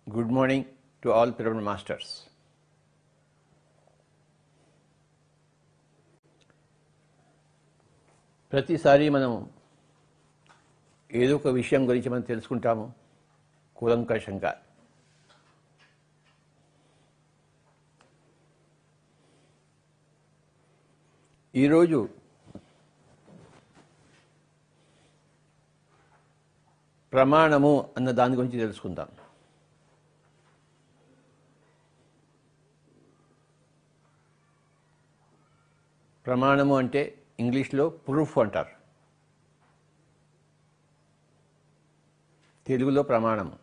Good morning to all Pyramid Masters. ప్రతిసారి మనం ఏదో ఒక విషయం గురించి మనం తెలుసుకుంటాము కూలంకషంగా. ఈరోజు ప్రమాణము అన్న దాని గురించి తెలుసుకుందాం. ప్రమాణము అంటే ఇంగ్లీష్లో ప్రూఫ్ అంటారు, తెలుగులో ప్రమాణము.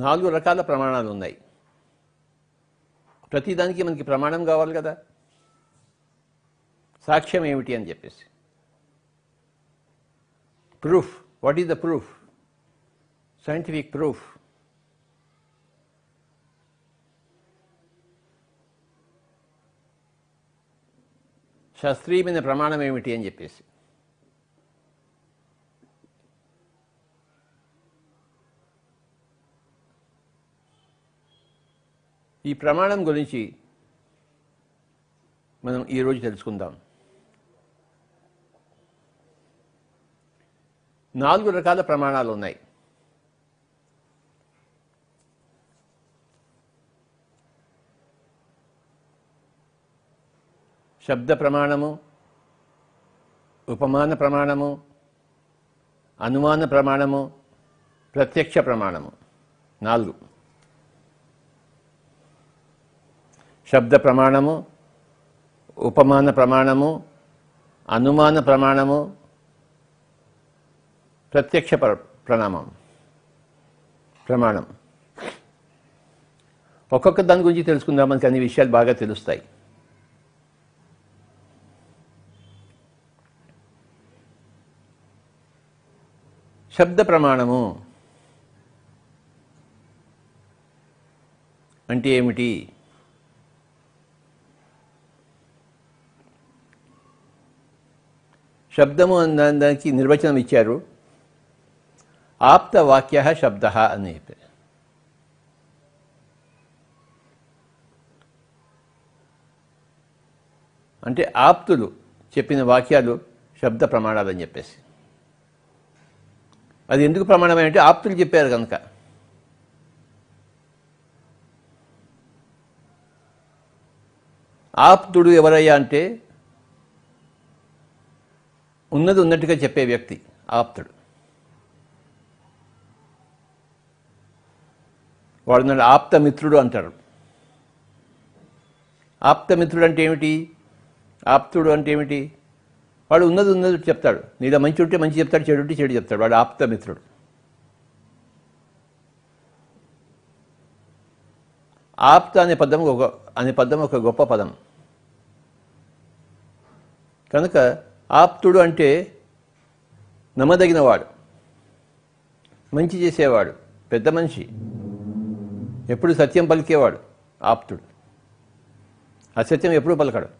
నాలుగు రకాల ప్రమాణాలు ఉన్నాయి. ప్రతిదానికి మనకి ప్రమాణం కావాలి కదా. సాక్ష్యం ఏమిటి అని చెప్పేసి proof. What is the proof? Scientific proof. శాస్త్రీయమైన ప్రమాణం ఏమిటి అని చెప్పేసి. ఈ ప్రమాణం గురించి మనం ఈరోజు తెలుసుకుందాం. 4 రకాల ప్రమాణాలు ఉన్నాయి. శబ్ద ప్రమాణము, ఉపమాన ప్రమాణము, అనుమాన ప్రమాణము, ప్రత్యక్ష ప్రమాణము. 4. శబ్ద ప్రమాణము, ఉపమాన ప్రమాణము, అనుమాన ప్రమాణము, ప్రత్యక్ష ప్రమాణం. ఒక్కొక్క దాని గురించి తెలుసుకుందాం, మనకి అన్ని విషయాలు బాగా తెలుస్తాయి. శబ్ద ప్రమాణము అంటే ఏమిటి? శబ్దము అన్నదానికి నిర్వచనం ఇచ్చారు. ఆప్తవాక్య శబ్ద అని చెప్పారు. అంటే ఆప్తులు చెప్పిన వాక్యాలు శబ్ద ప్రమాణాలని చెప్పేసి. అది ఎందుకు ప్రమాణమే అంటే ఆప్తులు చెప్పారు కనుక. ఆప్తుడు ఎవరయ్యా అంటే ఉన్నది ఉన్నట్టుగా చెప్పే వ్యక్తి ఆప్తుడు. వాడు నన్ను ఆప్తమిత్రుడు అంటారు. ఆప్తమిత్రుడు అంటే ఏమిటి? ఆప్తుడు అంటే ఏమిటి? వాడు ఉన్నది చెప్తాడు. నీలో మంచి ఉంటే మంచి చెప్తాడు, చెడు ఉంటే చెడు చెప్తాడు. వాడు ఆప్తమిత్రుడు. ఆప్త అనే పదం ఒక గొప్ప పదం కనుక ఆప్తుడు అంటే నమ్మదగినవాడు, మంచి చేసేవాడు, పెద్ద మనిషి, ఎప్పుడు సత్యం పలికేవాడు ఆప్తుడు. అసత్యం ఎప్పుడూ పలకడు.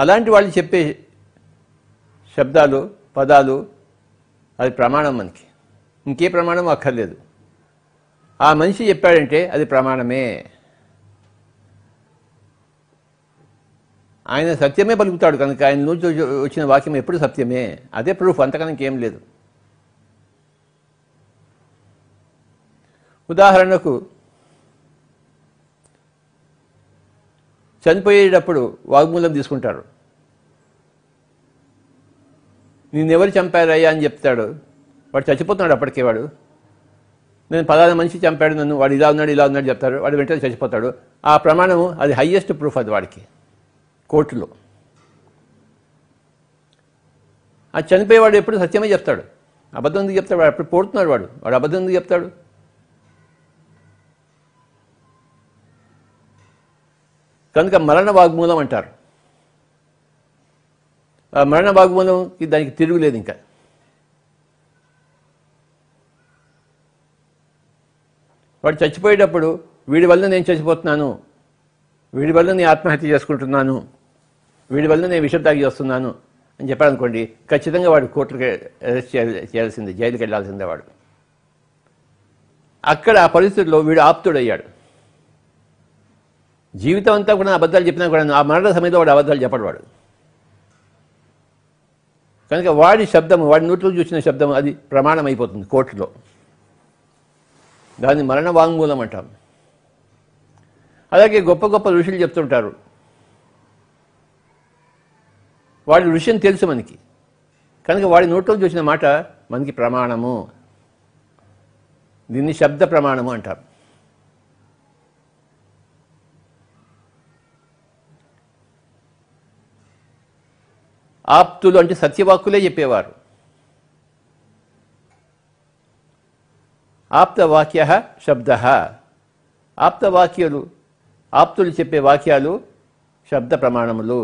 అలాంటి వాళ్ళు చెప్పే శబ్దాలు, పదాలు, అది ప్రమాణం. మనకి ఇంకే ప్రమాణం అక్కర్లేదు. ఆ మనిషి చెప్పాడంటే అది ప్రమాణమే. ఆయన సత్యమే పలుకుతాడు కనుక ఆయన నుంచి వచ్చిన వాక్యం ఎప్పుడు సత్యమే. అదే ప్రూఫ్, అంతకన్నా ఇంకేం లేదు. ఉదాహరణకు చనిపోయేటప్పుడు వాగ్మూలం తీసుకుంటారు. నిన్నెవరు చంపారయ్యా అని చెప్తాడు. వాడు చచ్చిపోతున్నాడు అప్పటికే. వాడు నేను పలానా మనిషి చంపాడు నన్ను, వాడు ఇలా ఉన్నాడు చెప్తారు. వాడు వెంటనే చచ్చిపోతాడు. ఆ ప్రమాణము అది హయ్యెస్ట్ ప్రూఫ్. అది వాడికి కోర్టులో. ఆ చనిపోయేవాడు ఎప్పుడు సత్యమే చెప్తాడు. అబద్ధం ఎందుకు చెప్తాడు? వాడు అప్పుడు పోడుతున్నాడు. వాడు అబద్ధం ఎందుకు చెప్తాడు? కనుక మరణ వాగ్మూలం అంటారు. ఆ మరణ వాగ్మూలంకి దానికి తిరుగులేదు ఇంకా. వాడు చచ్చిపోయేటప్పుడు వీడి వల్ల నేను చచ్చిపోతున్నాను, వీడి వల్ల నేను ఆత్మహత్య చేసుకుంటున్నాను వీడి వల్ల నేను విషం తాగి వస్తున్నాను అని చెప్పాడనుకోండి, ఖచ్చితంగా వాడు కోర్టుకి అరెస్ట్ చేయాల్సిందే, జైలుకి వెళ్ళాల్సిందే వాడు. అక్కడ ఆ పరిస్థితుల్లో వీడు ఆప్తుడయ్యాడు. జీవితం అంతా కూడా అబద్ధాలు చెప్పినా కూడా ఆ మరణ సమయంలో వాడు అబద్ధాలు చెప్పడు వాడు. కనుక వాడి శబ్దము, వాడి నోట్లో చూసిన శబ్దం అది ప్రమాణం అయిపోతుంది కోర్టులో. దాన్ని మరణ వాంగ్మూలం అంటాం. అలాగే గొప్ప గొప్ప ఋషులు చెప్తుంటారు, వాడి ఋషిని తెలుసు మనకి, కనుక వాడి నోట్లో చూసిన మాట మనకి ప్రమాణము. దీన్ని శబ్ద ప్రమాణము అంటారు. ఆప్తులు అంటే సత్యవాక్కులే చెప్పేవారు. ఆప్తవాక్య శబ్ద. ఆప్తవాక్యాలు, ఆప్తులు చెప్పే వాక్యాలు శబ్ద ప్రమాణములు,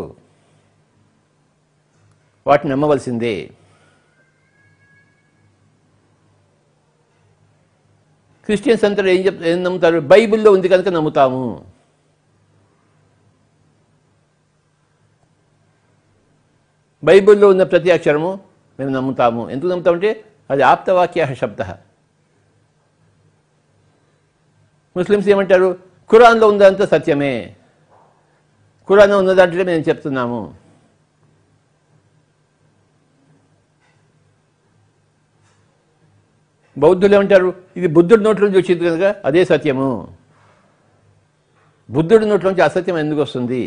వాటిని నమ్మవలసిందే. క్రిస్టియన్స్ అంతా ఏం నమ్ముతారు? బైబిల్లో ఉంది కనుక నమ్ముతాము. బైబిల్లో ఉన్న ప్రతి అక్షరము మేము నమ్ముతాము. ఎందుకు నమ్ముతామంటే అది ఆప్తవాక్య శబ్ద. ముస్లిమ్స్ ఏమంటారు? ఖురాన్లో ఉన్నదంతా సత్యమే, ఖురాన్లో ఉన్న దాంట్లో మేము చెప్తున్నాము. బౌద్ధులు ఏమంటారు? ఇది బుద్ధుడి నోట్లోంచి వచ్చింది కనుక అదే సత్యము. బుద్ధుడి నోట్లోంచి అసత్యం ఎందుకు వస్తుంది?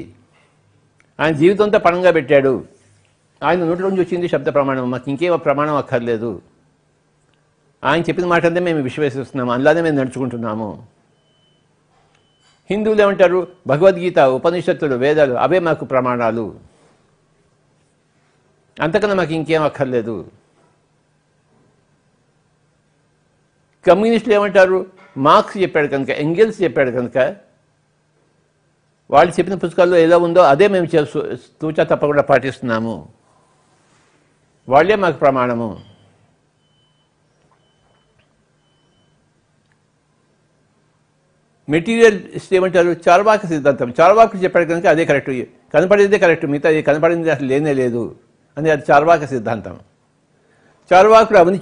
ఆయన జీవితంతో పణంగా పెట్టాడు, ఆయన నోట్లోంచి వచ్చింది శబ్ద ప్రమాణం, మాకు ఇంకేం ప్రమాణం అక్కర్లేదు. ఆయన చెప్పిన మాట అంతా మేము విశ్వసిస్తున్నాము, అందులోనే మేము నడుచుకుంటున్నాము. హిందువులు ఏమంటారు? భగవద్గీత, ఉపనిషత్తులు, వేదాలు అవే మాకు ప్రమాణాలు, అంతకన్నా మాకు ఇంకేం అక్కర్లేదు. కమ్యూనిస్టులు ఏమంటారు? మార్క్స్ చెప్పాడు కనుక, ఎంగెల్స్ చెప్పాడు కనుక, వాళ్ళు చెప్పిన పుస్తకాల్లో ఎలా ఉందో అదే మేము తూచా తప్పకుండా పాటిస్తున్నాము, వాళ్ళే మాకు ప్రమాణము. మెటీరియలిస్ట్ ఏమంటారు? చార్వాక సిద్ధాంతం, చార్వాకులు చెప్పాడు కనుక అదే కరెక్ట్, కనపడేదే కరెక్ట్, మిగతా అది కనపడింది అసలు లేనే లేదు అని అది చార్వాక సిద్ధాంతం. చార్వాకుడు అవన్నీ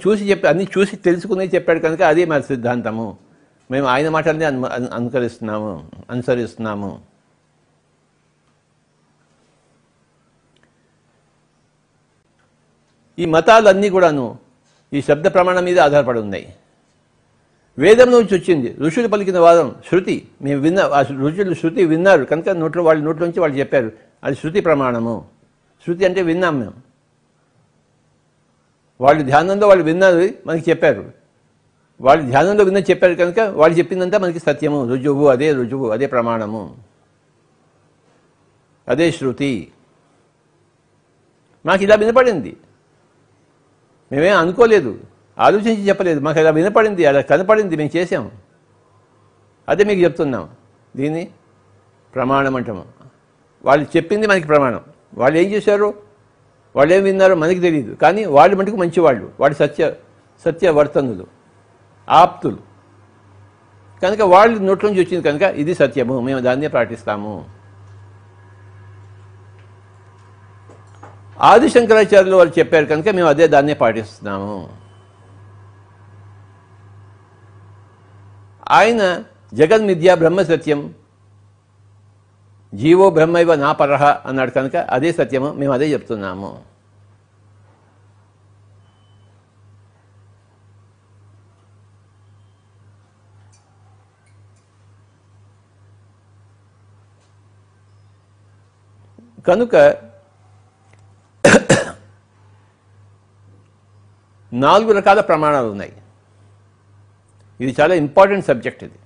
చూసి తెలుసుకుని చెప్పాడు కనుక అదే మా సిద్ధాంతము, మేము ఆయన మాటల్ని అనుసరిస్తున్నాము. ఈ మతాలన్నీ కూడాను ఈ శబ్ద ప్రమాణం మీద ఆధారపడి ఉన్నాయి. వేదం నుంచి వచ్చింది, ఋషులు పలికిన వాదం శృతి, మేము ఆ ఋషులు శృతి విన్నారు కనుక వాళ్ళ నోట్లోంచి వాళ్ళు చెప్పారు, అది శృతి ప్రమాణము. శృతి అంటే విన్నాం మేము, వాళ్ళు ధ్యానంలో వాళ్ళు విన్నది మనకి చెప్పారు, వాళ్ళు ధ్యానంలో విన్నది చెప్పారు కనుక వాళ్ళు చెప్పిందంతా మనకి సత్యము, రుజువు, అదే ప్రమాణము, అదే శృతి. మాకు ఇలా వినపడింది, మేమేం అనుకోలేదు, ఆలోచించి చెప్పలేదు, మాకు ఇలా వినపడింది, అలా కనపడింది, మేము చేసాము, అదే మీకు చెప్తున్నాం. దీన్ని ప్రమాణం అంటాము. వాళ్ళు చెప్పింది మనకి ప్రమాణం. వాళ్ళు ఏం చేశారు, వాళ్ళు ఏం విన్నారో మనకి తెలియదు, కానీ వాళ్ళు మటుకు మంచివాళ్ళు, వాళ్ళు సత్యవర్తనులు, ఆప్తులు కనుక వాళ్ళు నోట్లోంచి వచ్చింది కనుక ఇది సత్యము, మేము దాన్నే పాటిస్తాము. ఆది శంకరాచార్యులు వాళ్ళు చెప్పారు కనుక మేము దాన్నే పాటిస్తున్నాము. ఆయన జగన్మిథ్య బ్రహ్మ సత్యం, జీవో బ్రహ్మైవ నా పరహ అన్నాడు కనుక అదే సత్యము, మేము అదే చెప్తున్నాము. కనుక 4 రకాల ప్రమాణాలు ఉన్నాయి. ఇది చాలా ఇంపార్టెంట్ సబ్జెక్ట్. ఇది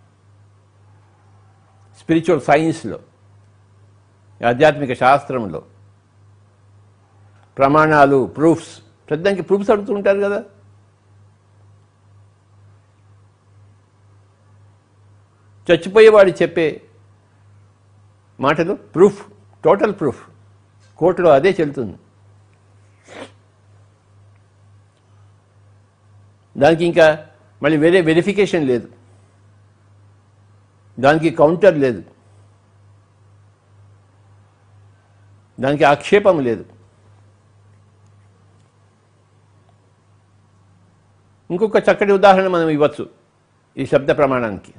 స్పిరిచువల్ సైన్స్లో, ఆధ్యాత్మిక శాస్త్రంలో ప్రమాణాలు, ప్రూఫ్స్, ప్రతిదానికి ప్రూఫ్స్ అడుగుతూ ఉంటారు కదా. చచ్చిపోయేవాడు చెప్పే మాటలు ప్రూఫ్, టోటల్ ప్రూఫ్, కోర్టులో అదే చెల్లుతుంది. దానికి ఇంకా మళ్ళీ వేరే వెరిఫికేషన్ లేదు, దానికి కౌంటర్ లేదు, దానికి ఆక్షేపం లేదు. ఇంకొక చక్కటి ఉదాహరణ మనం ఇవ్వచ్చు ఈ శబ్ద ప్రమాణానికి.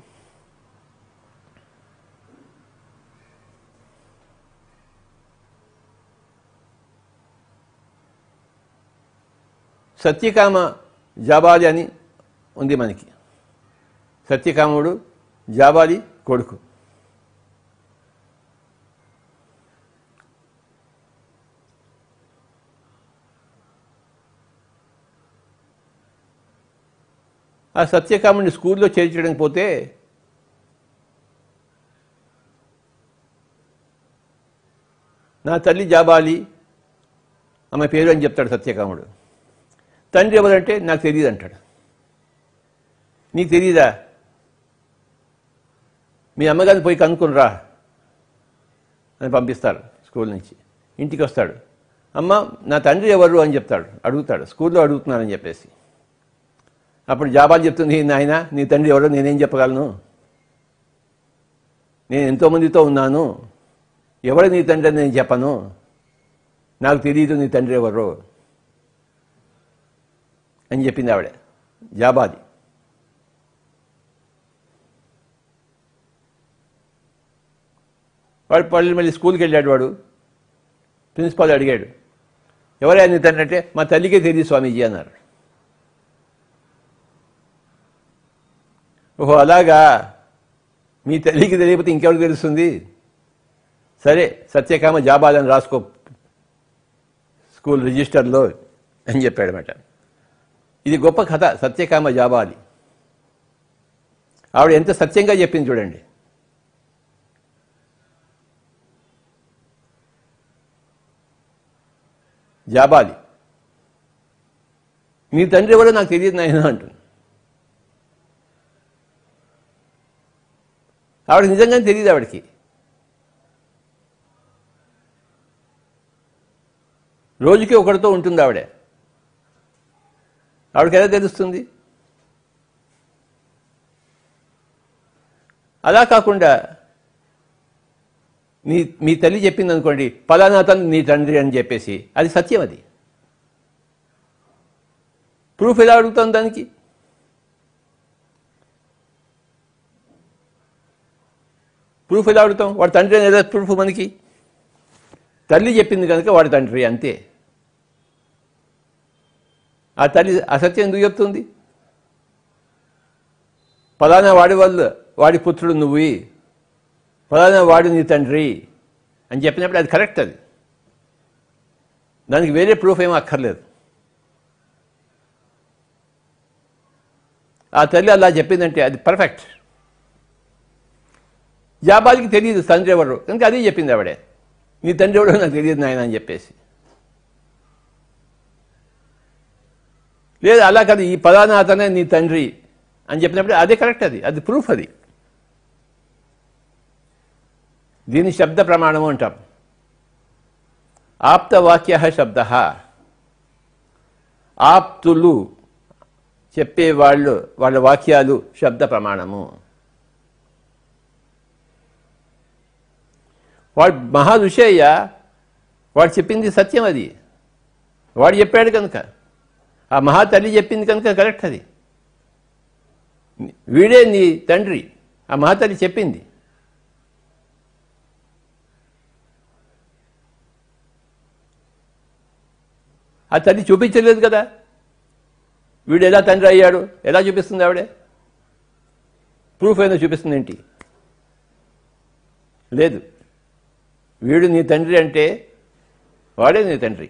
సత్యకామ జాబాలి అని ఉంది మనకి. సత్యకాముడు జాబాలి కొడుకు. ఆ సత్యకాముడిని స్కూల్లో చేర్చడానికి పోతే నా తల్లి జాబాలి ఆమె పేరు అని చెప్తాడు సత్యకాముడు. తండ్రి ఎవరంటే నాకు తెలియదు అంటాడు. నీకు తెలియదా? మీ అమ్మగారిని పోయి కనుక్కునిరా అని పంపిస్తారు స్కూల్ నుంచి. ఇంటికి వస్తాడు, అమ్మ నా తండ్రి ఎవరు అని చెప్తాడు, అడుగుతాడు, స్కూల్లో అడుగుతున్నానని చెప్పేసి. అప్పుడు జాబాలి చెప్తుంది, నాయన నీ తండ్రి ఎవరో నేనేం చెప్పగలను, నేను ఎంతోమందితో ఉన్నాను, ఎవరు నీ తండ్రి అని నేను చెప్పను, నాకు తెలియదు నీ తండ్రి ఎవరో అని చెప్పింది ఆవిడ జాబాలి. వాడు మళ్ళీ స్కూల్కి వెళ్ళాడు. వాడు ప్రిన్సిపాల్ అడిగాడు, ఎవరైనా నీ తండ్రి అంటే మా తల్లికే తెలియదు స్వామీజీ అన్నారు. ఓహో అలాగా, మీ తల్లికి తెలియకపోతే ఇంకెవరికి తెలుస్తుంది, సరే సత్యకామ జాబాలి అని రాసుకో స్కూల్ రిజిస్టర్లో అని చెప్పాడనమాట. ఇది గొప్ప కథ, సత్యకామ జాబాలి. ఆవిడ ఎంత సత్యంగా చెప్పింది చూడండి. జాబాలి మీ తండ్రి ఎవరో నాకు తెలియదు నాయన అంటుంది. ఆవిడ నిజంగానే తెలియదు. ఆవిడకి రోజుకి ఒకరితో ఉంటుంది ఆవిడకి ఎలా తెలుస్తుంది? అలా కాకుండా మీ తల్లి చెప్పింది అనుకోండి, పలానా తను నీ తండ్రి అని చెప్పేసి, అది సత్యం. అది ప్రూఫ్ ఎలా అడుగుతాం దానికి? ప్రూఫ్ ఎలా అడుగుతాం? వాడి తండ్రి అని ఎలా ప్రూఫ్ మనకి? తల్లి చెప్పింది కనుక వాడి తండ్రి అంతే. ఆ తల్లి అసత్యం ఎందుకు చెప్తుంది? పలానా వాడి పుత్రుడు నువ్వు, పలానా వాడు నీ తండ్రి అని చెప్పినప్పుడు అది కరెక్ట్. అది దానికి వేరే ప్రూఫ్ ఏమీ అక్కర్లేదు. ఆ తల్లి అలా చెప్పిందంటే అది పర్ఫెక్ట్. జాబాలికి తెలియదు తండ్రి ఎవరు కనుక అదే చెప్పింది ఆవిడే, నీ తండ్రి ఎవడో నాకు తెలియదు నాయన అని చెప్పేసి. లేదు అలా కాదు, ఈ పలానా అతనే నీ తండ్రి అని చెప్పినప్పుడు అదే కరెక్ట్. అది ప్రూఫ్. అది దీన్ని శబ్ద ప్రమాణము అంటాం. ఆప్తవాక్య శబ్ద, ఆప్తులు చెప్పేవాళ్ళు వాళ్ళ వాక్యాలు శబ్ద ప్రమాణము. వాడు మహా ఋషయ్య, వాడు చెప్పింది సత్యం. అది వాడు చెప్పాడు కనుక, ఆ మహా తల్లి చెప్పింది కనుక కరెక్ట్. అది వీడే నీ తండ్రి, ఆ మహాతల్లి చెప్పింది. ఆ తల్లి చూపించలేదు కదా, వీడు ఎలా తండ్రి అయ్యాడు ఎలా చూపిస్తుంది ఆవిడే? ప్రూఫ్ ఏదో చూపిస్తుంది ఏంటి? లేదు. వీడు నీ తండ్రి అంటే వాడే నీ తండ్రి.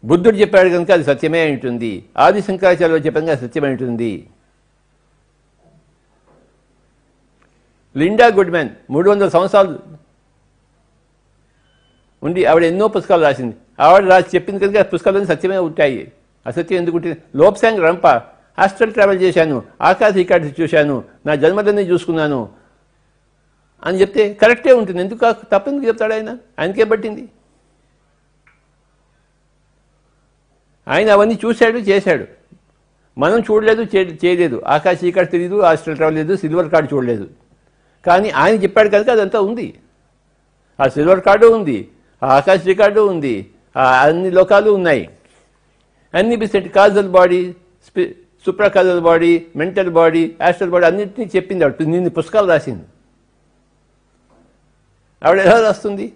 బుద్ధుడు చెప్పాడు కనుక అది సత్యమే ఉంటుంది. ఆది శంకరాచార్యులు చెప్పాను కనుక సత్యమే ఉంటుంది. లిండా గుడ్మెన్ 300 సంవత్సరాలు ఉండి ఆవిడ ఎన్నో పుస్తకాలు రాసింది. ఆవిడ రాసి చెప్పింది కనుక పుస్తకాలన్నీ సత్యమే ఉంటాయి. అసత్యం ఎందుకు ఉంటుంది? లోప్సాంగ్ రంప హాస్టల్ ట్రావెల్ చేశాను, ఆకాశ రికార్డు చూశాను, నా జన్మలన్నీ చూసుకున్నాను అని చెప్తే కరెక్టే ఉంటుంది. ఎందుకు తప్పెందుకు చెప్తాడు ఆయన? ఆయనకేం పట్టింది? ఆయన అవన్నీ చూశాడు, చేశాడు. మనం చూడలేదు, చేయలేదు. ఆకాశ రికార్డు తెలియదు, హాస్టల్ ట్రావెల్ లేదు, సిల్వర్ కార్డు చూడలేదు. కానీ ఆయన చెప్పాడు కనుక అదంతా ఉంది. ఆ సిల్వర్ కార్డు ఉంది, ఆ ఆకాశ రికార్డు ఉంది, ఆ అన్ని లోకాలు ఉన్నాయి. అన్ని బిసెట్ causal body, supracausal body, mental body, astral body అన్నింటినీ చెప్పింది ఆవిడ. నిన్ను పుస్తకాలు రాసింది ఆవిడ. ఎలా రాస్తుంది?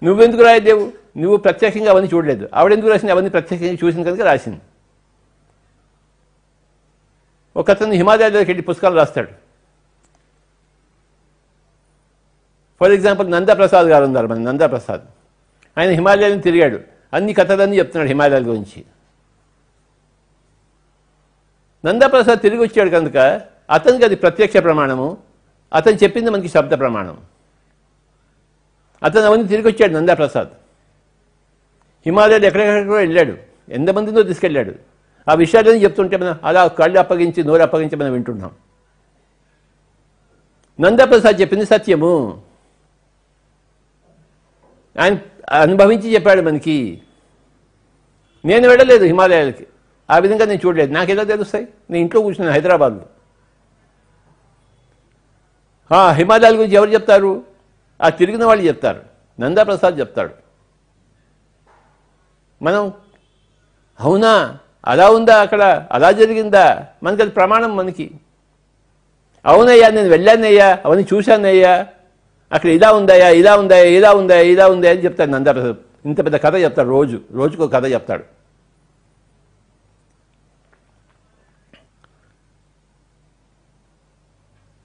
నువ్వెందుకు రాయలేవు? నువ్వు ప్రత్యక్షంగా అవన్నీ చూడలేదు. ఆవిడెందుకు రాసింది? అవన్నీ ప్రత్యక్షంగా చూసిన కనుక రాసింది. ఒక అతను హిమాలయాలకు వెళ్ళి పుస్తకాలు రాస్తాడు. ఫర్ ఎగ్జాంపుల్ నందప్రసాద్ గారు ఉన్నారు, మన నందప్రసాద్. ఆయన హిమాలయాలను తిరిగాడు, అన్ని కథలన్నీ చెప్తున్నాడు హిమాలయాల గురించి. నందప్రసాద్ తిరిగి వచ్చాడు కనుక అతనికి అది ప్రత్యక్ష ప్రమాణము, అతను చెప్పింది మనకి శబ్ద ప్రమాణం. అతను అవన్నీ తిరిగి వచ్చాడు నందప్రసాద్. హిమాలయాలు ఎక్కడెక్కడికో వెళ్ళాడు, ఎంతమందినో తీసుకెళ్ళాడు. ఆ విషయాలన్నీ చెప్తుంటే మనం అలా కళ్ళు అప్పగించి నోరు అప్పగించి మనం వింటున్నాం. నందప్రసాద్ చెప్పింది సత్యము, ఆయన అనుభవించి చెప్పాడు మనకి. నేను వెళ్ళలేదు హిమాలయాలకి, ఆ విధంగా నేను చూడలేదు, నాకేదో తెలుస్తాయి. నేను ఇంట్లో కూర్చున్నాను హైదరాబాద్లో. హిమాలయాల గురించి ఎవరు చెప్తారు? ఆ తిరిగిన వాళ్ళు చెప్తారు, నందప్రసాద్ చెప్తాడు. మనం అవునా, అలా ఉందా, అక్కడ అలా జరిగిందా, మనకి అది ప్రమాణం. మనకి అవునయ్యా, నేను వెళ్ళానయ్యా, అవన్నీ చూశానయ్యా, అక్కడ ఇలా ఉందయ్యా, ఇలా ఉందయ్యా, ఇలా ఉందయ్యా, ఇలా ఉందయ్యా అని చెప్తాడు నందప్రసాద్. ఇంత పెద్ద కథ చెప్తాడు, రోజుకు కథ చెప్తాడు.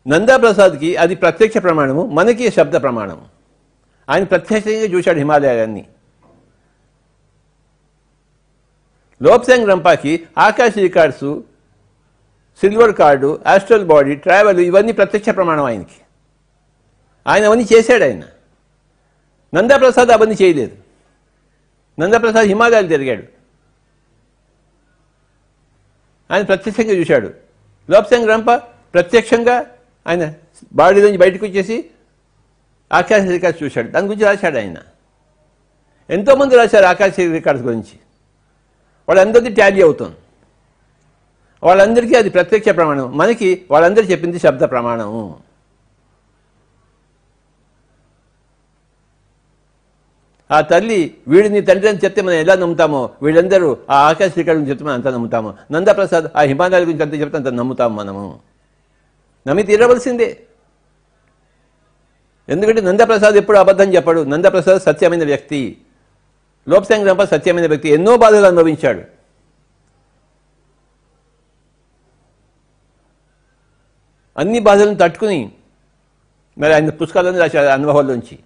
నందప్రసాద్కి అది ప్రత్యక్ష ప్రమాణము, మనకి శబ్ద ప్రమాణము. ఆయన ప్రత్యక్షంగా చూశాడు హిమాలయాలన్నీ. లోప్సాంగ్ రంపాకి ఆకాశ records, silver card, astral body, travel ఇవన్నీ ప్రత్యక్ష ప్రమాణం ఆయనకి. ఆయన అవన్నీ చేశాడు. ఆయన నందప్రసాద్ అవన్నీ చేయలేదు. నందప్రసాద్ హిమాలయాలు తిరిగాడు, ఆయన ప్రత్యక్షంగా చూశాడు. లోప్సాంగ్ రంప ప్రత్యక్షంగా ఆయన బాడీ నుంచి బయటకు వచ్చేసి ఆకాశ రికార్డ్స్ చూశాడు, దాని గురించి రాశాడు ఆయన. ఎంతోమంది రాశారు ఆకాశ రికార్డ్స్ గురించి, వాళ్ళందరికీ ట్యాలీ అవుతుంది. వాళ్ళందరికీ అది ప్రత్యక్ష ప్రమాణం, మనకి వాళ్ళందరూ చెప్పింది శబ్ద ప్రమాణము. ఆ తల్లి వీడిని తండ్రి అని చెప్తే మనం ఎలా నమ్ముతామో, వీళ్ళందరూ ఆ ఆకాశ రికార్డు గురించి చెప్తే మనం అంతా నమ్ముతాము. నందప్రసాద్ ఆ హిమాలయాల గురించి అంతా చెప్తే అంత నమ్ముతాము. మనము నమ్మి తీరవలసిందే. ఎందుకంటే నందప్రసాద్ ఎప్పుడు అబద్ధం చెప్పాడు. నందప్రసాద్ సత్యమైన వ్యక్తి, లోప్సాంగ్ రంప సత్యమైన వ్యక్తి, ఎన్నో బాధలు అనుభవించాడు. అన్ని బాధలను తట్టుకుని మరి ఆయన పుస్తకాలను రాశాడు అనుభవాల్లోంచి.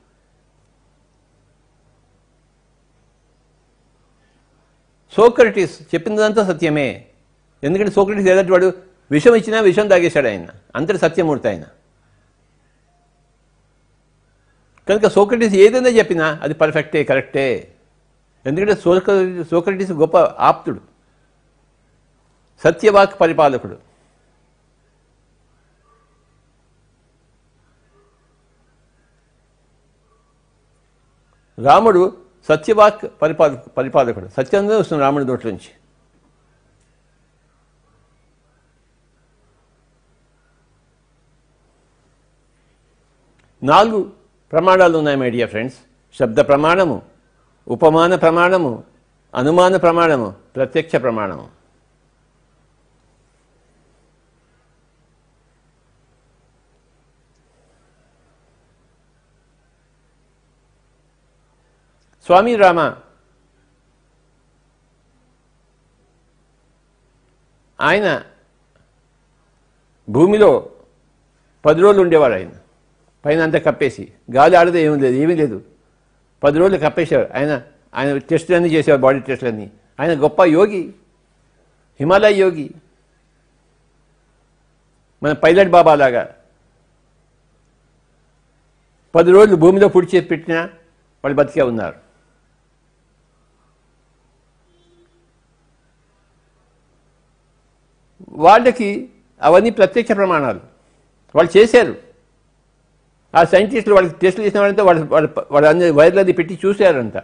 సోక్రటీస్ చెప్పిందంతా సత్యమే. ఎందుకంటే సోక్రటీస్ ఎలాంటి వాడు, విషం ఇచ్చినా విషం తాగేశాడు ఆయన, అంతటి సత్యమూర్తి ఆయన. కనుక సోక్రటీస్ ఏదైనా చెప్పినా అది పర్ఫెక్టే, కరెక్టే. ఎందుకంటే సోక్రటీస్ గొప్ప ఆప్తుడు, సత్యవాక్ పరిపాలకుడు. రాముడు సత్యవాక్ పరిపాలకుడు. సత్యంగా వస్తుంది రాముడి నోట్ల నుంచి. నాలుగు ప్రమాణాలు ఉన్నాయి మై డియర్ ఫ్రెండ్స్. శబ్ద ప్రమాణము, ఉపమాన ప్రమాణము, అనుమాన ప్రమాణము, ప్రత్యక్ష ప్రమాణము. స్వామి రామ ఆయన భూమిలో 10 రోజులు ఉండేవాడు. ఆయన పైన అంతా కప్పేసి, గాలి ఆడదే ఏమీ లేదు. 10 రోజులు కప్పేశారు. ఆయన టెస్టులన్నీ చేసేవారు, బాడీ టెస్టులన్నీ. ఆయన గొప్ప యోగి, హిమాలయ యోగి, మన పైలట్ బాబా లాగా. 10 రోజులు భూమిలో పుడిచేసి పెట్టినా వాళ్ళు బతికే ఉన్నారు. వాళ్ళకి అవన్నీ ప్రత్యక్ష ప్రమాణాలు, వాళ్ళు చేశారు. ఆ సైంటిస్టులు వాళ్ళకి టెస్టులు చేసిన వాళ్ళంతా వాళ్ళు అన్ని వైర్లది పెట్టి చూశారంట.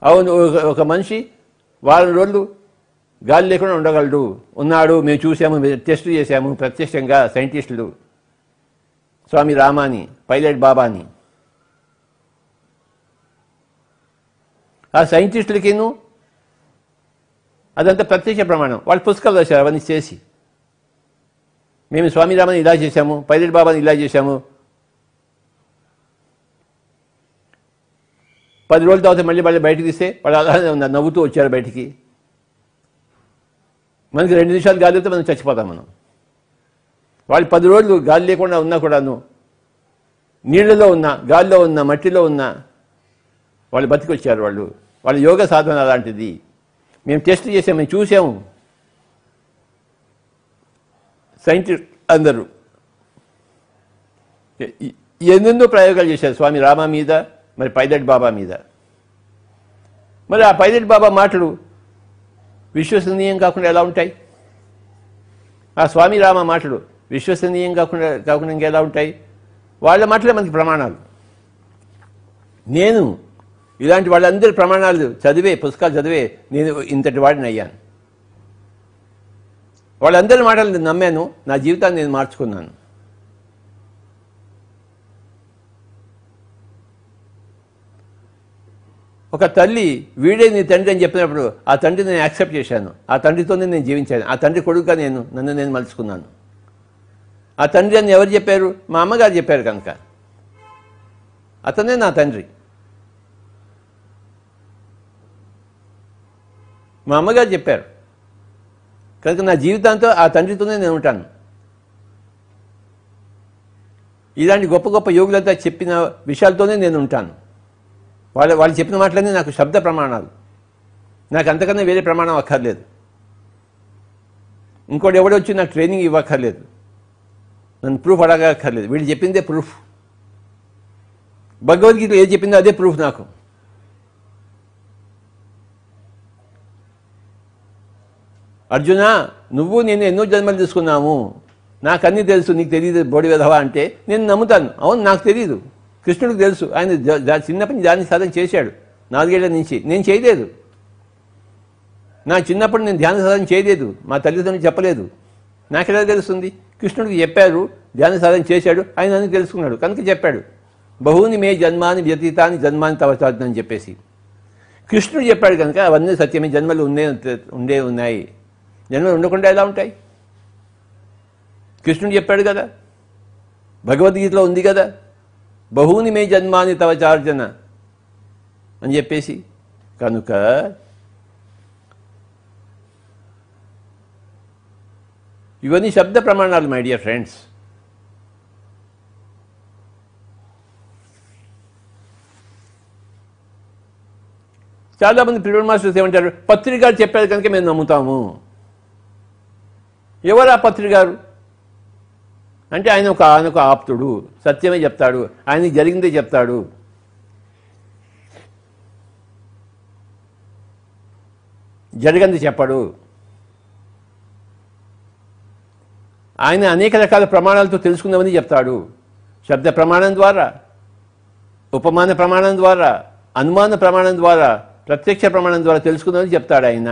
అవును, ఒక మనిషి వారం రోజులు గాలి లేకుండా ఉండగలడు, ఉన్నాడు, మేము చూసాము, టెస్ట్ చేశాము ప్రత్యక్షంగా సైంటిస్టులు, స్వామి రామాని, పైలట్ బాబాని. ఆ సైంటిస్టులకిను అదంతా ప్రత్యక్ష ప్రమాణం. వాళ్ళు పుస్తకాలు రాశారు అవన్నీ చేసి, మేము స్వామి రామని ఇలా చేశాము, పైలట్ బాబాని ఇలా చేశాము. 10 రోజుల తర్వాత మళ్ళీ బయటకు తీస్తే వాళ్ళు అలానే ఉన్నారు, నవ్వుతూ వచ్చారు బయటికి. మనకి 2 నిమిషాలు గాలి అయితే మనం చచ్చిపోతాం మనం. వాళ్ళు 10 రోజులు గాలి లేకుండా ఉన్నా కూడాను, నీళ్ళలో ఉన్నా, గాలిలో ఉన్నా, మట్టిలో ఉన్నా వాళ్ళు బతికొచ్చారు. వాళ్ళ యోగ సాధన అలాంటిది. మేము టెస్ట్ చేసాము, మేము చూసాము. సైంటిస్ట్ అందరూ ఎన్నెన్నో ప్రయోగాలు చేశారు స్వామి రామ మీద, మరి పైలట్ బాబా మీద. మరి ఆ పైలట్ బాబా మాటలు విశ్వసనీయం కాకుండా ఎలా ఉంటాయి? ఆ స్వామి రామ మాటలు విశ్వసనీయం కాకుండా ఇంకా ఎలా ఉంటాయి? వాళ్ళ మాటలే మనకి ప్రమాణాలు. నేను ఇలాంటి వాళ్ళందరి ప్రమాణాలు చదివే, పుస్తకాలు చదివే నేను ఇంతటి వాడిని అయ్యాను. వాళ్ళందరి మాటలు నేను నమ్మాను, నా జీవితాన్ని నేను మార్చుకున్నాను. ఒక తల్లి వీడే నీ తండ్రి అని చెప్పినప్పుడు ఆ తండ్రిని నేను యాక్సెప్ట్ చేశాను. ఆ తండ్రితోనే నేను జీవించాను. ఆ తండ్రి కొడుకుగా నన్ను నేను మలుచుకున్నాను. ఆ తండ్రి అని ఎవరు చెప్పారు? మా అమ్మగారు చెప్పారు కనుక అతనే నా తండ్రి. మా అమ్మగారు చెప్పారు కనుక నా జీవితాంతో ఆ తండ్రితోనే నేను ఉంటాను. ఇలాంటి గొప్ప గొప్ప యోగులంతా చెప్పిన విషయాలతోనే నేను ఉంటాను. వాళ్ళు చెప్పిన మాటలన్నీ నాకు శబ్ద ప్రమాణాలు. నాకు అంతకన్నా వేరే ప్రమాణం అక్కర్లేదు. ఇంకోటి ఎవడో వచ్చి నాకు ట్రైనింగ్ ఇవ్వక్కర్లేదు, నన్ను ప్రూఫ్ అడగక్కర్లేదు. వీళ్ళు చెప్పిందే ప్రూఫ్. భగవద్గీత ఏది చెప్పిందో అదే ప్రూఫ్ నాకు. అర్జున, నువ్వు నేను ఎన్నో జన్మలు తీసుకున్నాము, నాకు అన్నీ తెలుసు, నీకు తెలియదు బోడి విధవా అంటే నేను నమ్ముతాను. అవును, నాకు తెలియదు, కృష్ణుడికి తెలుసు. ఆయన చిన్నప్పటి దాన్ని సాధన చేశాడు. 4 ఏళ్ల నుంచి నేను చేయలేదు. నా చిన్నప్పుడు నేను ధ్యాన సాధన చేయలేదు, మా తల్లిదండ్రులు చెప్పలేదు. నాకెలా తెలుస్తుంది? కృష్ణుడికి చెప్పారు, ధ్యాన సాధన చేశాడు, ఆయన అన్ని తెలుసుకున్నాడు కనుక చెప్పాడు. బహూని మే జన్మాని వ్యతీతాని జన్మాని తవచాదు అని చెప్పేసి కృష్ణుడు చెప్పాడు కనుక అవన్నీ సత్యమే. జన్మలు ఉన్నాయి. జన్మలు ఉండకుండా ఎలా ఉంటాయి? కృష్ణుడు చెప్పాడు కదా, భగవద్గీతలో ఉంది కదా, బహూని మే జన్మాని తవచార్జన అని చెప్పేసి. కనుక ఇవన్నీ శబ్ద ప్రమాణాలు మై డియర్ ఫ్రెండ్స్. చాలామంది ప్రిన్సిపల్ మాస్టర్స్ ఏమంటారు? పత్రి గారు చెప్పారు కనుక మేము నమ్ముతాము. ఎవరు ఆ పత్రి గారు అంటే ఆయన ఒక ఆప్తుడు, సత్యమే చెప్తాడు, ఆయనకి జరిగిందే చెప్తాడు. జరగంది చెప్పడు. ఆయన అనేక రకాల ప్రమాణాలతో తెలుసుకుందామని చెప్తాడు. శబ్ద ప్రమాణం ద్వారా, ఉపమాన ప్రమాణం ద్వారా, అనుమాన ప్రమాణం ద్వారా, ప్రత్యక్ష ప్రమాణం ద్వారా తెలుసుకుందామని చెప్తాడు ఆయన.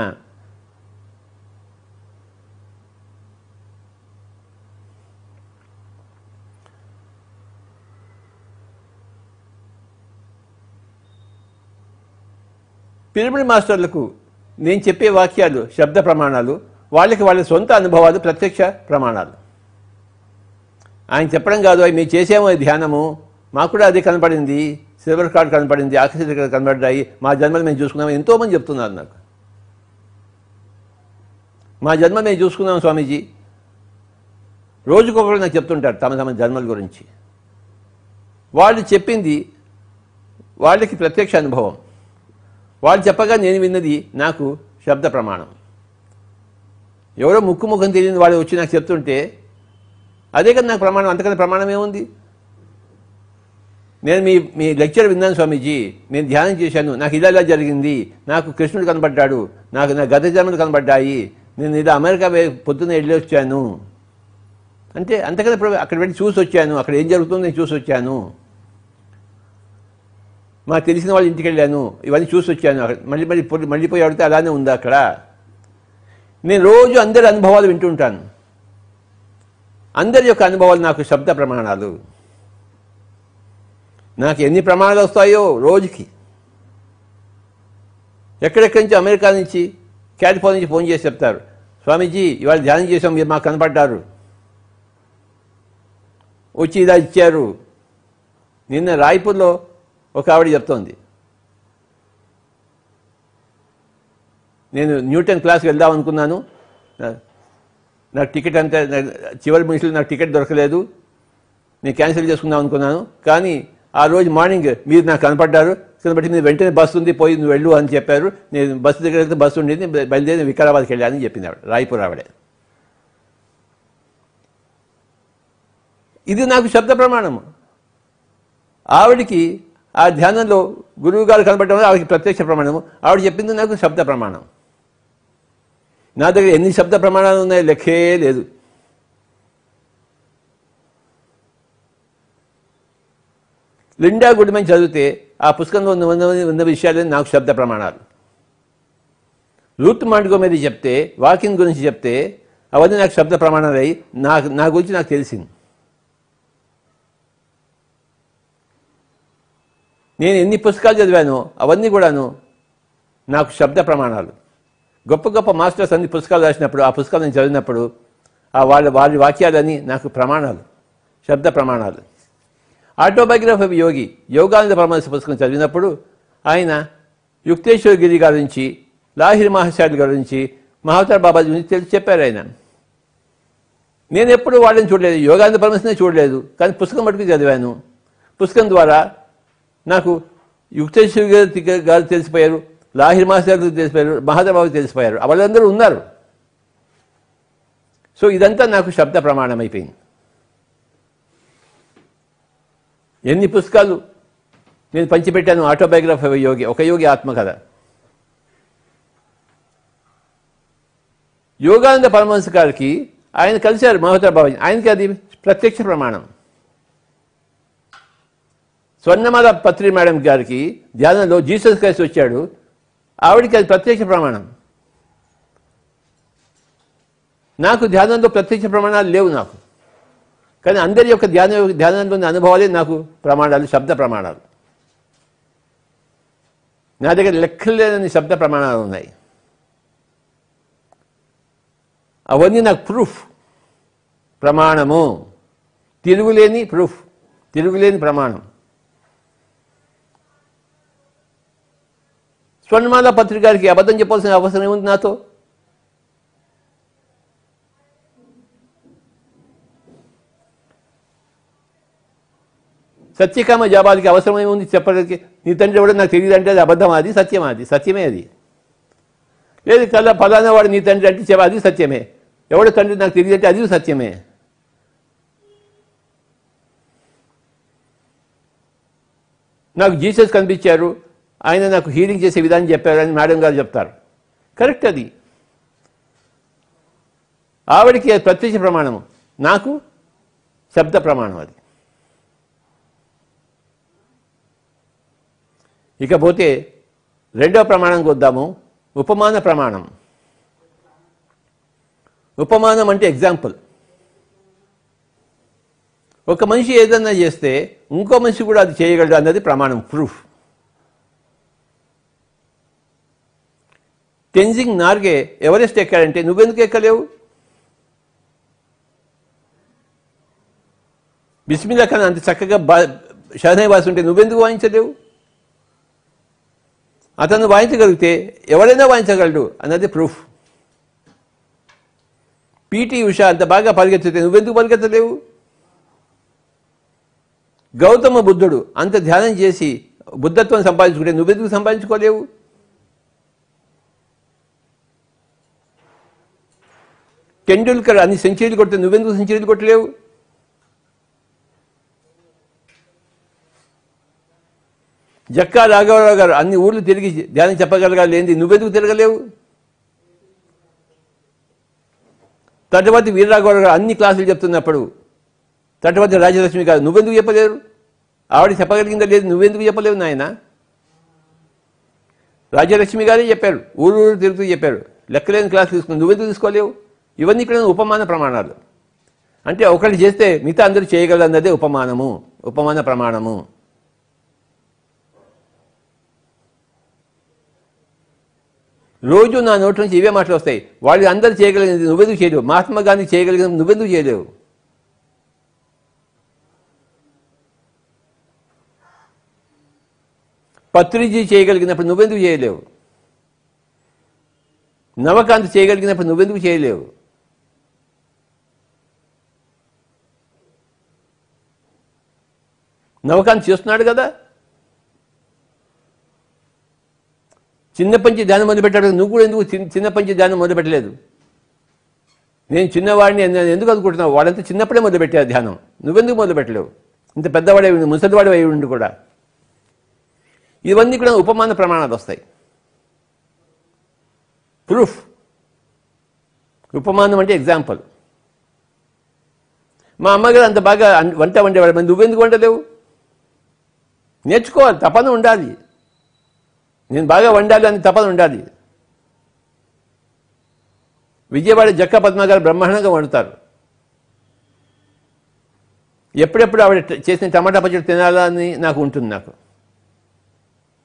పిరమిడ్ మాస్టర్లకు నేను చెప్పే వాక్యాలు శబ్ద ప్రమాణాలు, వాళ్ళకి వాళ్ళ సొంత అనుభవాలు ప్రత్యక్ష ప్రమాణాలు. ఆయన చెప్పడం కాదు, అవి మేము చేసాము ధ్యానము, మాకు కూడా అది కనపడింది, సిల్వర్ కార్డ్ కనపడింది, ఆకర్షిత కనపడ్డాయి, మా జన్మలు మేము చూసుకున్నాము. ఎంతోమంది చెప్తున్నారు నాకు, మా జన్మ మేము చూసుకున్నాం స్వామీజీ. రోజుకొకరు నాకు చెప్తుంటారు తమ జన్మల గురించి. వాళ్ళు చెప్పింది వాళ్ళకి ప్రత్యక్ష అనుభవం. వాళ్ళు చెప్పగా నేను విన్నది నాకు శబ్ద ప్రమాణం. ఎవరో ముఖం తెలియని వాడు వచ్చి నాకు చెప్తుంటే అదే కదా నాకు ప్రమాణం. అంతకన్నా ప్రమాణం ఏముంది? నేను మీ లెక్చర్ విన్నాను స్వామీజీ, నేను ధ్యానం చేశాను, నాకు ఇలా జరిగింది, నాకు కృష్ణుడు కనబడ్డాడు, నాకు నా గత జన్మలు కనబడ్డాయి, నేను ఇలా అమెరికా పొద్దున్న వెళ్ళి వచ్చాను అంటే అంతకన్నా అక్కడ వెళ్ళి చూసి వచ్చాను, అక్కడ ఏం జరుగుతుందో నేను చూసి వచ్చాను, మాకు తెలిసిన వాళ్ళ ఇంటికి వెళ్ళాను, ఇవన్నీ చూసి వచ్చాను. మళ్ళీ పోయి అడిగితే అలానే ఉంది అక్కడ. నేను రోజు అందరి అనుభవాలు వింటుంటాను. అందరి యొక్క అనుభవాలు నాకు శబ్ద ప్రమాణాలు. నాకు ఎన్ని ప్రమాణాలు వస్తాయో రోజుకి. ఎక్కడెక్కడి నుంచి, అమెరికా నుంచి, క్యాలిఫోర్నియా నుంచి ఫోన్ చేసి చెప్తారు, స్వామీజీ ఇవాళ ధ్యానం చేసాం, మీరు మాకు కనపడ్డారు, వచ్చి ఇలా ఇచ్చారు. నిన్న రాయ్పూర్లో ఒక ఆవిడ చెప్తోంది, నేను న్యూటన్ క్లాస్కి వెళ్దాం అనుకున్నాను, నాకు టికెట్ అంతా చివరి నిమిషంలో నాకు టికెట్ దొరకలేదు, నేను క్యాన్సిల్ చేసుకుందాం అనుకున్నాను, కానీ ఆ రోజు మార్నింగ్ మీరు నాకు కనపడ్డారు, కనబట్టి నేను వెంటనే బస్సు ఉంది, పోయి నువ్వు వెళ్ళు అని చెప్పారు. నేను బస్సు దగ్గర వెళ్తే బస్సు ఉండేది, బయలుదేరి వికారాబాద్కి వెళ్ళానని చెప్పింది ఆవిడ, రాయ్పూర్ ఆవిడే. ఇది నాకు శబ్ద ప్రమాణము. ఆవిడికి ఆ ధ్యానంలో గురువు గారు కనబడడం ఆవిడకి ప్రత్యక్ష ప్రమాణము, ఆవిడ చెప్పింది నాకు శబ్ద ప్రమాణం. నా దగ్గర ఎన్ని శబ్ద ప్రమాణాలు ఉన్నాయో లెక్కే లేదు. లిండా గుడ్మెన్ చదివితే ఆ పుస్తకంలో ఉన్న విషయాలే నాకు శబ్ద ప్రమాణాలు. రూత్ మాంట్గోమరీ చెప్తే, వాకింగ్ గురించి చెప్తే అవన్నీ నాకు శబ్ద ప్రమాణాలు అయ్యి నా గురించి నాకు తెలిసింది. నేను ఎన్ని పుస్తకాలు చదివానో అవన్నీ కూడాను నాకు శబ్ద ప్రమాణాలు. గొప్ప గొప్ప మాస్టర్స్ అన్ని పుస్తకాలు రాసినప్పుడు ఆ పుస్తకాలు నేను చదివినప్పుడు వారి వాక్యాలన్నీ నాకు ప్రమాణాలు, శబ్ద ప్రమాణాలు. ఆటోబయోగ్రఫీ ఆఫ్ యోగి, యోగానంద పరమహంస పుస్తకం చదివినప్పుడు ఆయన యుక్తేశ్వర గిరి గారి నుంచి, లాహిరి మహాశాలి గారి నుంచి, మహావతార్ బాబాజీ గురించి తెలిసి చెప్పారు ఆయన. నేను ఎప్పుడు వాళ్ళని చూడలేదు, యోగానంద పరమహంసనే చూడలేదు, కానీ పుస్తకం మటుకు చదివాను. పుస్తకం ద్వారా నాకు యుక్తేశ్వర గారు తెలిసిపోయారు, లాహిరి మహాశాలి గారు తెలిసిపోయారు, మహావతార్ బాబాజీ తెలిసిపోయారు. వాళ్ళందరూ ఉన్నారు. సో ఇదంతా నాకు శబ్ద ప్రమాణం అయిపోయింది. ఎన్ని పుస్తకాలు నేను పంచిపెట్టాను. ఆటోబయోగ్రఫీ ఆఫ్ యోగి, ఒక యోగి ఆత్మకథ. యోగానంద పరమహంస గారికి ఆయన కలిశారు మహావతార్ బాబాజీ, ఆయనకి అది ప్రత్యక్ష ప్రమాణం. స్వర్ణమాల పత్రి మేడం గారికి ధ్యానంలో జీసస్ క్రైస్ట్ వచ్చాడు, ఆవిడికి అది ప్రత్యక్ష ప్రమాణం. నాకు ధ్యానంలో ప్రత్యక్ష ప్రమాణాలు లేవు నాకు, కానీ అందరి యొక్క ధ్యానంలోని అనుభవాలే నాకు ప్రమాణాలు, శబ్ద ప్రమాణాలు. నా దగ్గర లెక్కలేని శబ్ద ప్రమాణాలు ఉన్నాయి. అవన్నీ నాకు ప్రూఫ్, ప్రమాణము, తిరుగులేని ప్రూఫ్, తిరుగులేని ప్రమాణం. స్వర్ణమాల పత్రిక గారికి అబద్ధం చెప్పాల్సిన అవసరం ఏముంది నాతో? సత్యకామ జాబాలకి అవసరం ఏముంది చెప్పడానికి? నీ తండ్రి ఎవడో నాకు తెలియదు అంటే అది అబద్ధం, అది సత్యం, అది సత్యమే. అది లేదు కల్లా ఫలానా వాడు నీ తండ్రి అంటే అది సత్యమే. ఎవడో తండ్రి నాకు తెలియదు అంటే అది సత్యమే. నాకు జీసస్ కనిపించారు, ఆయన నాకు హీలింగ్ చేసే విధానం చెప్పారు అని మేడం గారు చెప్తారు. కరెక్ట్, అది ఆవిడికి ప్రత్యక్ష ప్రమాణము, నాకు శబ్ద ప్రమాణం. అది ఇకపోతే రెండవ ప్రమాణంకి వద్దాము, ఉపమాన ప్రమాణం. ఉపమానం అంటే ఎగ్జాంపుల్. ఒక మనిషి ఏదన్నా చేస్తే ఇంకో మనిషి కూడా అది చేయగలడు అన్నది ప్రమాణం, ప్రూఫ్. టెన్జింగ్ నార్గే ఎవరెస్ట్ ఎక్కాడంటే నువ్వెందుకు ఎక్కలేవు? బిస్మిల్లా ఖాన్ అంత చక్కగా షహనాయి వాస్తుంటే నువ్వెందుకు వాయించలేవు? అతను వాయించగలిగితే ఎవరైనా వాయించగలడు అన్నది ప్రూఫ్. పీటీ ఉషా అంత బాగా పరిగెత్తితే నువ్వెందుకు పరిగెత్తలేవు? గౌతమ బుద్ధుడు అంత ధ్యానం చేసి బుద్ధత్వం సంపాదించుకుంటే నువ్వెందుకు సంపాదించుకోలేవు? టెండూల్కర్ అన్ని సెంచరీలు కొడితే నువ్వెందుకు సెంచరీలు కొట్టలేవు? జక్కా రాఘవరావు గారు అన్ని ఊర్లు తిరిగి ధ్యానం చెప్పగలగాలి, ఏంది నువ్వెందుకు తిరగలేవు? తటవర్తి వీరరాఘవరావు గారు అన్ని క్లాసులు చెప్తున్నప్పుడు తటవర్తి రాజలక్ష్మి గారు నువ్వెందుకు చెప్పలేరు? ఆవిడ చెప్పగలిగిందా లేదు, నువ్వెందుకు చెప్పలేవు నాయన? రాజలక్ష్మి గారే చెప్పారు, ఊరు తిరుగుతూ చెప్పారు, లెక్కలేని క్లాస్ తీసుకుని నువ్వెందుకు తీసుకోలేవు? ఇవన్నీ ఇక్కడ ఉపమాన ప్రమాణాలు. అంటే ఒకటి చేస్తే మిగతా అందరూ చేయగలన్నదే ఉపమాన ప్రమాణము. రోజు నా నోటి నుంచి ఇవే మాటలు వస్తాయి. వాళ్ళు అందరూ చేయగలిగినది నువ్వెందుకు చేయలేవు? మహాత్మా గాంధీ చేయగలిగినది నువ్వెందుకు చేయలేవు? పత్రిజీ చేయగలిగినప్పుడు నువ్వెందుకు చేయలేవు? నవకాంత్ చేయగలిగినప్పుడు నువ్వెందుకు చేయలేవు? నవకాంత్ చేస్తున్నాడు కదా. చిన్నప్పటి నుంచి ధ్యానం మొదలుపెట్టాడు. నువ్వు కూడా ఎందుకు చిన్నప్పటి నుంచి ధ్యానం మొదలుపెట్టలేదు? నేను చిన్నవాడిని ఎందుకు అనుకుంటున్నావు? వాడంతా చిన్నప్పుడే మొదలుపెట్టారు ధ్యానం. నువ్వెందుకు మొదలుపెట్టలేవు? ఇంత పెద్దవాడే ముసలివాడు అయి ఉండి కూడా. ఇవన్నీ కూడా ఉపమాన ప్రమాణాలు వస్తాయి. ప్రూఫ్. ఉపమానం అంటే ఎగ్జాంపుల్. మా అమ్మగారు అంత బాగా వంట వండేవాడు, మరి నువ్వెందుకు వండలేవు? నేర్చుకోవాలి, తపన ఉండాలి. నేను బాగా వండాలి అని తపన ఉండాలి. విజయవాడ జక్క పద్మ గారు బ్రహ్మాండంగా వండుతారు. ఎప్పుడెప్పుడు ఆవిడ చేసిన టమాటా పచ్చడి తినాలని నాకు ఉంటుంది. నాకు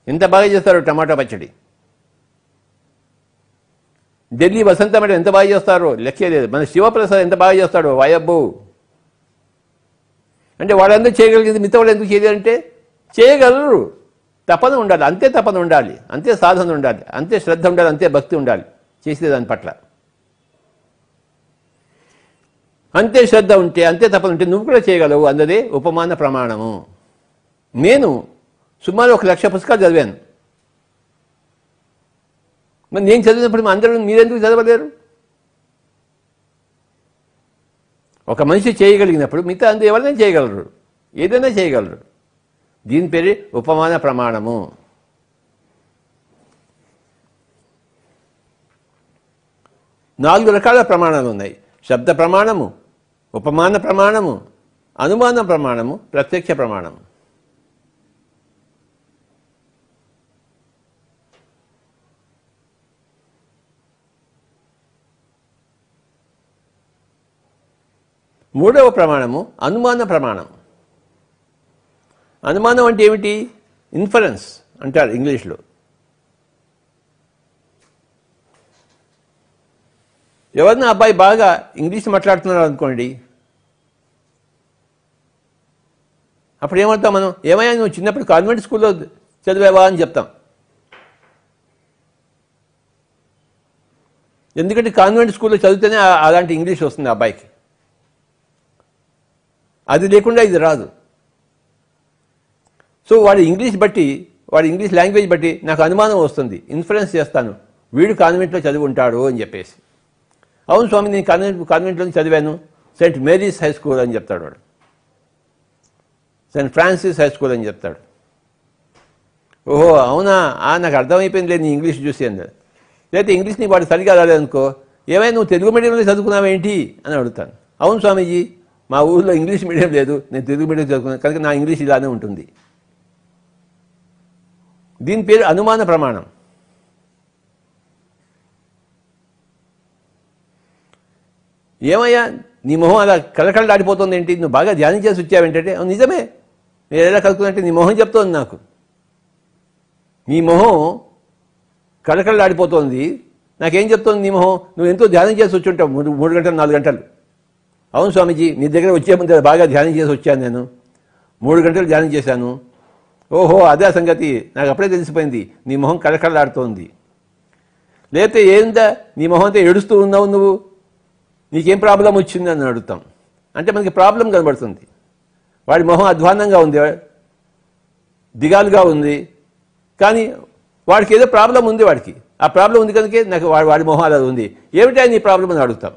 ఎంత బాగా చేస్తారు టమాటా పచ్చడి. ఢిల్లీ వసంత మేడం ఎంత బాగా చేస్తారో లెక్కే లేదు. మన శివప్రసాద్ ఎంత బాగా చేస్తాడో వాయబ్బో. అంటే వాళ్ళందరూ చేయగలిగింది మిగతా వాళ్ళు ఎందుకు చేయలేదంటే చేయగలరు. తపన ఉండాలి, అంతే తపన ఉండాలి, అంతే సాధన ఉండాలి, అంతే శ్రద్ధ ఉండాలి, అంతే భక్తి ఉండాలి చేసే దాని పట్ల. అంతే శ్రద్ధ ఉంటే, అంతే తపన ఉంటే నువ్వు కూడా చేయగలవు అన్నదే ఉపమాన ప్రమాణము. నేను సుమారు 1,00,000 పుస్తకాలు చదివాను. మరి నేను చదివినప్పుడు అందరూ మీరెందుకు చదవలేరు? ఒక మనిషి చేయగలిగినప్పుడు మిగతా అందరూ ఎవరైనా చేయగలరు, ఏదైనా చేయగలరు. దీని పేరు ఉపమాన ప్రమాణము. నాలుగు రకాల ప్రమాణాలు ఉన్నాయి. శబ్ద ప్రమాణము, ఉపమాన ప్రమాణము, అనుమాన ప్రమాణము, ప్రత్యక్ష ప్రమాణము. మూడవ ప్రమాణము అనుమాన ప్రమాణం. అనుమానం అంటే ఏమిటి? ఇన్ఫరెన్స్ అంటారు ఇంగ్లీష్లో. ఎవరిన అబ్బాయి బాగా ఇంగ్లీష్ మాట్లాడుతున్నారు అనుకోండి, అప్పుడు ఏమంటాం మనం? ఏమయ్యా నువ్వు చిన్నప్పుడు కాన్వెంట్ స్కూల్లో చదివావా అని చెప్తాం. ఎందుకంటే కాన్వెంట్ స్కూల్లో చదివితేనే అలాంటి ఇంగ్లీష్ వస్తుంది ఆ అబ్బాయికి. అది లేకుండా ఇది రాదు. సో వాడి ఇంగ్లీష్ బట్టి, వాడి ఇంగ్లీష్ లాంగ్వేజ్ బట్టి నాకు అనుమానం వస్తుంది, ఇన్ఫరెన్స్ చేస్తాను, వీడు కాన్వెంట్లో చదివి ఉంటాడు అని చెప్పేసి. అవును స్వామి, నేను కాన్వెంట్లో చదివాను, సెయింట్ మేరీస్ హై స్కూల్ అని చెప్తాడు వాడు, సెయింట్ ఫ్రాన్సిస్ హై స్కూల్ అని చెప్తాడు. ఓహో అవునా, నాకు అర్థమైపోయింది లేదు నీ ఇంగ్లీష్ చూసి అన్నాడు. లేకపోతే ఇంగ్లీష్ నీకు వాడు సరిగా రాలేదనుకో, ఏమైనా నువ్వు తెలుగు మీడియంలో చదువుకున్నావేంటి అని అడుగుతాను. అవును స్వామీజీ, మా ఊళ్ళో ఇంగ్లీష్ మీడియం లేదు, నేను తెలుగు మీడియం చదువుకున్నాను కనుక నా ఇంగ్లీష్ ఇలానే ఉంటుంది. దీని పేరు అనుమాన ప్రమాణం. ఏమయ్యా నీ మొహం అలా కలకలలాడిపోతుంది ఏంటి, నువ్వు బాగా ధ్యానం చేసి వచ్చావేంటంటే, నిజమే నేను ఎలా కలుగుతుందంటే నీ మొహం చెప్తోంది నాకు, నీ మొహం కలకలలాడిపోతుంది. నాకేం చెప్తోంది నీ మొహం? నువ్వు ఎంతో ధ్యానం చేసి వచ్చి ఉంటావు, 3 గంటలు 4 గంటలు. అవును స్వామీజీ, నీ దగ్గర వచ్చే ముందు బాగా ధ్యానం చేసి వచ్చాను, నేను 3 గంటలు ధ్యానం చేశాను. ఓహో అదే సంగతి, నాకు అప్పుడే తెలిసిపోయింది, నీ మొహం కళకళలాడుతోంది. లేకపోతే ఏందా నీ మొహం అంతా ఏడుస్తూ ఉన్నావు, నువ్వు నీకేం ప్రాబ్లం వచ్చింది అని అడుగుతాం. అంటే మనకి ప్రాబ్లం కనబడుతుంది. వాడి మొహం అధ్వాన్నంగా ఉంది, దిగాలుగా ఉంది, కానీ వాడికి ఏదో ప్రాబ్లం ఉంది. వాడికి ఆ ప్రాబ్లం ఉంది కనుకే నాకు వాడి మొహం అలా ఉంది. ఏమిటా నీ ప్రాబ్లం అని అడుగుతాం.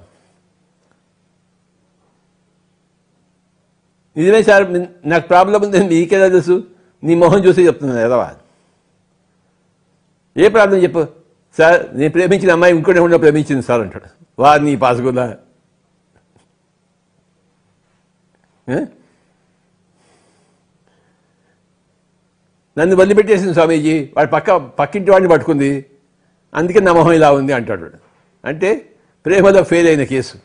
నిజమే సార్, నాకు ప్రాబ్లం ఉంది మీకేదా తెలుసు, నీ మొహం చూసి చెప్తున్నాను ఎదవా. ఏ ప్రాబ్లం చెప్పు సార్? నేను ప్రేమించిన అమ్మాయి ఇంకోటి ఉండే ప్రేమించింది సార్ అంటాడు. వారు నీ పాసుకున్నా నన్ను వదిలిపెట్టేసింది స్వామీజీ, వాడి పక్కింటి వాడిని పట్టుకుంది, అందుకే నా మొహం ఇలా ఉంది అంటాడు. అంటే ప్రేమలో ఫెయిల్ అయిన కేసు.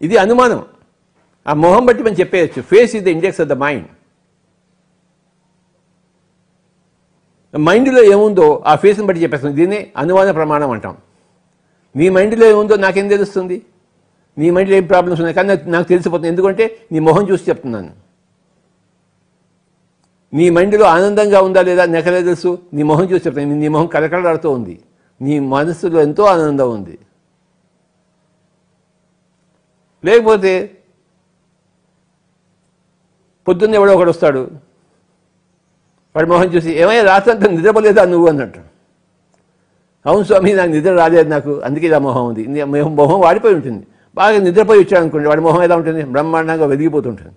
ఇది అనుమానం. ఆ మొహం బట్టి మనం చెప్పేయచ్చు. Face is the index of the mind. మైండ్లో ఏముందో ఆ ఫేస్ని బట్టి చెప్పేస్తుంది. దీన్ని అనుమాన ప్రమాణం అంటాం. నీ మైండ్లో ఏముందో నాకేం తెలుస్తుంది? నీ మైండ్లో ఏం ప్రాబ్లమ్స్ ఉన్నాయి కానీ నాకు తెలిసిపోతుంది. ఎందుకంటే నీ మొహం చూసి చెప్తున్నాను. నీ మైండ్లో ఆనందంగా ఉందా లేదా నాకెలా తెలుసు? నీ మొహం చూసి చెప్తాను. నీ మొహం కలకలాడుతూ ఉంది. నీ మనసులో ఎంతో ఆనందం ఉంది. లేకపోతే పొద్దున్న ఎవడో ఒకడు వస్తాడు, వాడి మొహం చూసి ఏమయ్యా రాత్రంతా నిద్రపోలేదా నువ్వు అన్నట్టు. అవును స్వామి, నాకు నిద్ర రాలేదు, నాకు అందుకే ఇలా మొహం ఉంది. మొహం వాడిపోయి ఉంటుంది. బాగా నిద్రపోయి వచ్చాడు అనుకోండి, వాడి మొహం ఎలా ఉంటుంది? బ్రహ్మాండంగా వెలిగిపోతుంటుంది.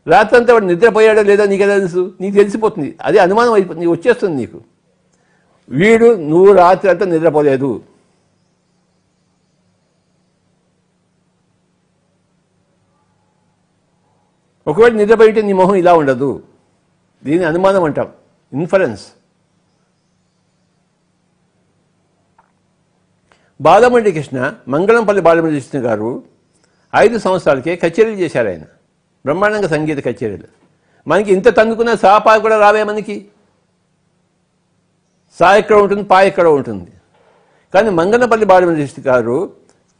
రాత్రంతా వాడు నిద్రపోయాడో లేదో నీకు ఎలా తెలుసు? నీకు తెలిసిపోతుంది. అదే అనుమానం అయిపోతుంది, నీకు వచ్చేస్తుంది. నీకు వీడు నువ్వు రాత్రి అంతా నిద్రపోలేదు. ఒకవేళ నిద్రపోయితే నీ మొహం ఇలా ఉండదు. దీన్ని అనుమానం అంటాం, ఇన్ఫరెన్స్. బాలమురళీ కృష్ణ, మంగళంపల్లి బాలమురళీ కృష్ణ గారు 5 సంవత్సరాలకే కచేరీలు చేశారు. ఆయన బ్రహ్మాండంగా సంగీత కచేరీలు. మనకి ఇంత తన్నుకున్న సాపా కూడా రావే మనకి. సా ఎక్కడ ఉంటుంది, పా ఎక్కడ ఉంటుంది. కానీ మంగళంపల్లి బాలమురళీ కృష్ణ గారు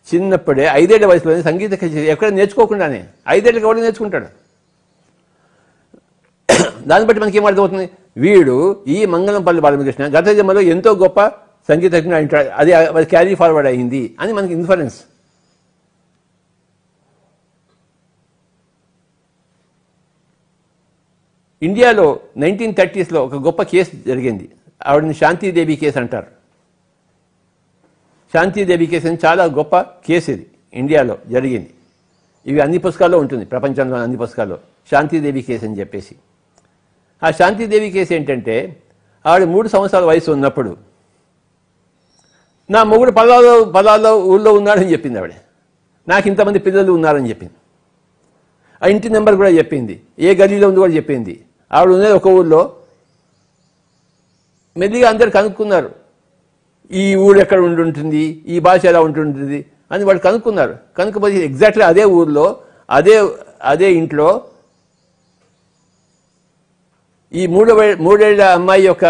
చిన్నప్పుడే 5 ఏళ్ల వయసులోనే సంగీత కచేరీ ఎక్కడ నేర్చుకోకుండానే 5 ఏళ్ళకి ఎవరు నేర్చుకుంటాడు? దాన్ని బట్టి మనకి ఏమర్థమవుతుంది? వీడు ఈ మంగళంపల్లి బాలమురళీ గత జన్మలో ఎంతో గొప్ప సంగీతజ్ఞుడు అంటాడు. అది క్యారీ ఫార్వర్డ్ అయింది అని మనకి ఇన్ఫరెన్స్. ఇండియాలో 1930s ఒక గొప్ప కేసు జరిగింది. ఆవిడని శాంతిదేవి కేసు అంటారు. శాంతిదేవి కేసు అని చాలా గొప్ప కేసు ఇది ఇండియాలో జరిగింది. ఇవి అన్ని పుస్తకాల్లో ఉంటుంది, ప్రపంచంలో అన్ని పుస్తకాల్లో శాంతిదేవి కేసు అని చెప్పేసి. ఆ శాంతిదేవి కేసు ఏంటంటే, ఆవిడ 3 సంవత్సరాల వయసు ఉన్నప్పుడు నా మొగుడు పలాలో ఊళ్ళో ఉన్నాడని చెప్పింది ఆవిడ. నాకు ఇంతమంది పిల్లలు ఉన్నారని చెప్పింది. ఆ ఇంటి నెంబర్ కూడా చెప్పింది, ఏ గలీలో ఉంది కూడా చెప్పింది. ఆవిడ ఉన్నది ఒక ఊళ్ళో. మెల్లిగా అందరు కనుక్కున్నారు, ఈ ఊరు ఎక్కడ ఉంటుంటుంది, ఈ భాష ఎలా ఉంటుంటుంది అని వాళ్ళు కనుక్కున్నారు. కనుక్కపోతే ఎగ్జాక్ట్లీ అదే ఊర్లో అదే ఇంట్లో ఈ 3 ఏళ్ల అమ్మాయి యొక్క